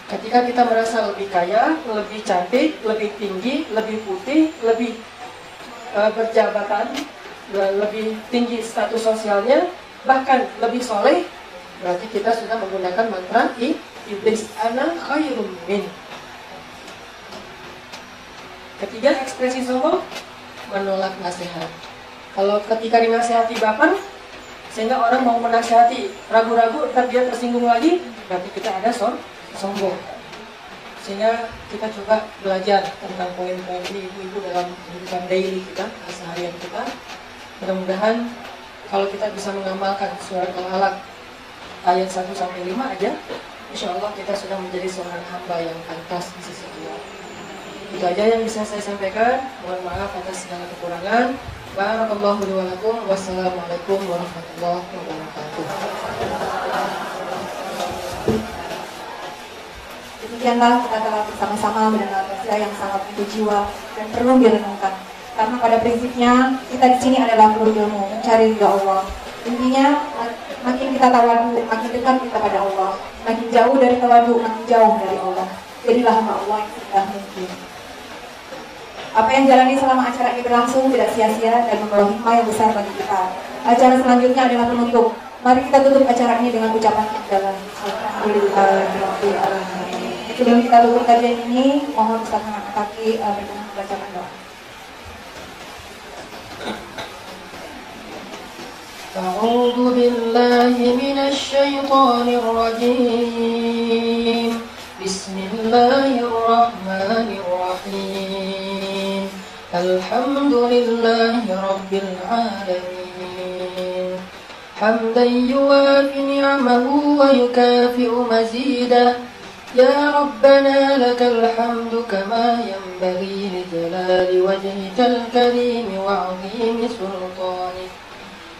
Ketika kita merasa lebih kaya, lebih cantik, lebih tinggi, lebih putih, lebih berjabatan, lebih tinggi status sosialnya, bahkan lebih soleh, berarti kita sudah menggunakan mantra iblis, ana khairum min. Ketiga, ekspresi sombong, menolak nasihat. Kalau ketika dinasihati baper, sehingga orang mau menasihati ragu-ragu, ntar dia tersinggung lagi, berarti kita ada sombong. Sehingga kita coba belajar tentang poin-poin ini ibu-ibu dalam kehidupan daily kita, keseharian kita. Mudah-mudahan kalau kita bisa mengamalkan surat Al-Alaq ayat 1-5 aja, insya Allah kita sudah menjadi seorang hamba yang pantas di sisi Allah. Itu aja yang bisa saya sampaikan. Mohon maaf atas segala kekurangan. Barakallahu li wa lakum. Wassalamualaikum warahmatullahi wabarakatuh. Demikianlah kita telah bersama-sama mendengar bahasa yang sangat itu jiwa dan perlu direnungkan. Karena pada prinsipnya kita di sini adalah guru ilmu, mencari ridha Allah. Intinya makin kita tawadu, makin dekat kita pada Allah. Makin jauh dari tawadu, makin jauh dari Allah. Jadilah hamba Allah yang sudah mungkin. Apa yang jalani selama acara ini berlangsung tidak sia-sia dan membawa hikmah yang besar bagi kita. Acara selanjutnya adalah penutup. Mari kita tutup acara ini dengan ucapan hamdalah. Alhamdulillahirobbilalamin. Sebelum kita tutup kajian ini, mohon Ustaz mengangkat kaki berkenan membacakan doa. أعوذ بالله من الشيطان الرجيم بسم الله الرحمن الرحيم الحمد لله رب العالمين حمدا يوافي نعمه ويكافئ مزيده يا ربنا لك الحمد كما ينبغي لجلال وجهك الكريم وعظيم سلطانك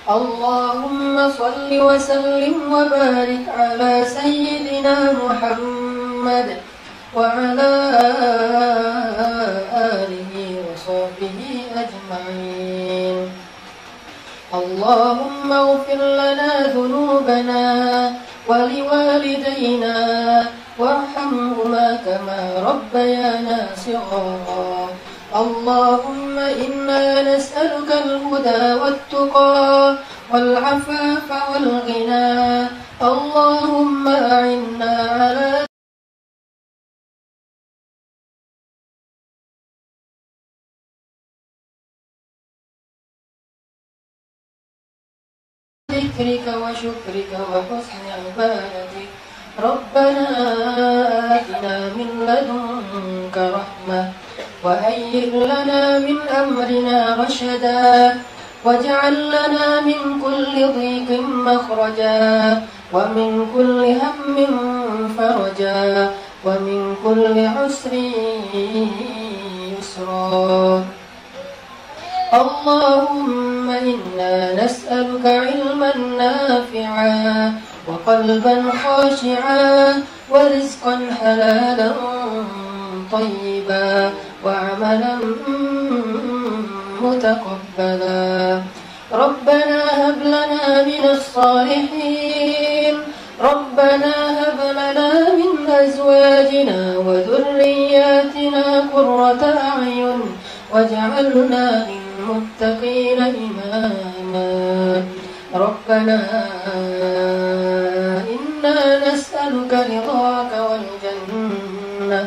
اللهم صل وسلم وبارك على سيدنا محمد وعلى آله وصحبه أجمعين اللهم اغفر لنا ذنوبنا ولوالدينا وارحمهما كما ربيانا صغارا اللهم إنا نسألك الهدى والتقى والعفاف والغنى اللهم أعنا على ذكرك وشكرك وحسن عبادتك ربنا آتنا من لدنك رحمة وهيئ لنا من أمرنا رشدا واجعل لنا من كل ضيق مخرجا ومن كل هم فرجا ومن كل عسر يسرا. اللهم إنا نسألك علما نافعا وقلبا خاشعا ورزقا حلالا طيبا وعملا متقبلا. ربنا هب لنا من الصالحين ربنا هب لنا من أزواجنا وذرياتنا قرة أعين واجعلنا للمتقين إماما. ربنا إنا نسألك رضاك والجنة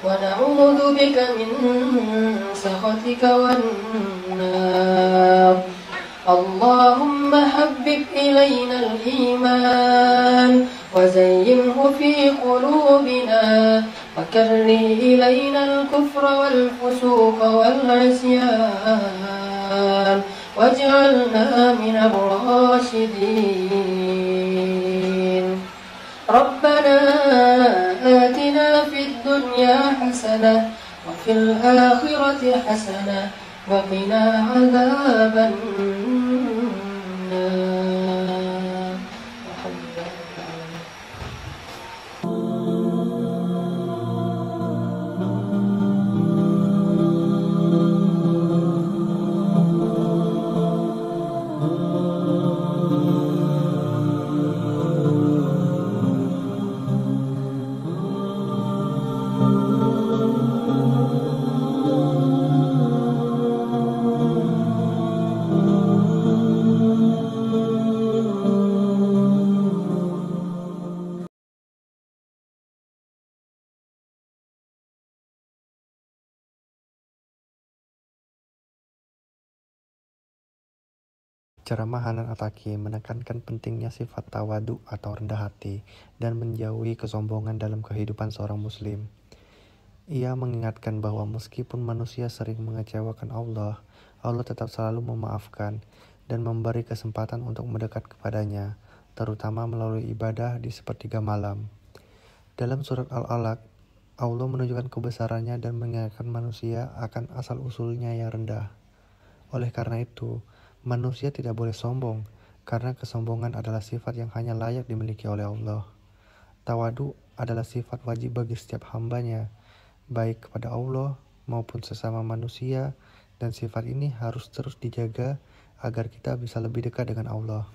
ونعوذ بك من سخطك والنار. اللهم حبب إلينا الإيمان وزينه في قلوبنا وكره إلينا الكفر والفسوق والعصيان واجعلنا من الراشدين. ربنا آتنا في الدنيا حسنة وفي الآخرة حسنة وقنا عذاب النار. Ceramah Hanan Attaqi menekankan pentingnya sifat tawadu atau rendah hati dan menjauhi kesombongan dalam kehidupan seorang muslim. Ia mengingatkan bahwa meskipun manusia sering mengecewakan Allah, Allah tetap selalu memaafkan dan memberi kesempatan untuk mendekat kepadanya, terutama melalui ibadah di sepertiga malam. Dalam surat Al-Alaq, Allah menunjukkan kebesarannya dan mengingatkan manusia akan asal-usulnya yang rendah. Oleh karena itu, manusia tidak boleh sombong, karena kesombongan adalah sifat yang hanya layak dimiliki oleh Allah. Tawadu adalah sifat wajib bagi setiap hambanya, baik kepada Allah maupun sesama manusia, dan sifat ini harus terus dijaga agar kita bisa lebih dekat dengan Allah.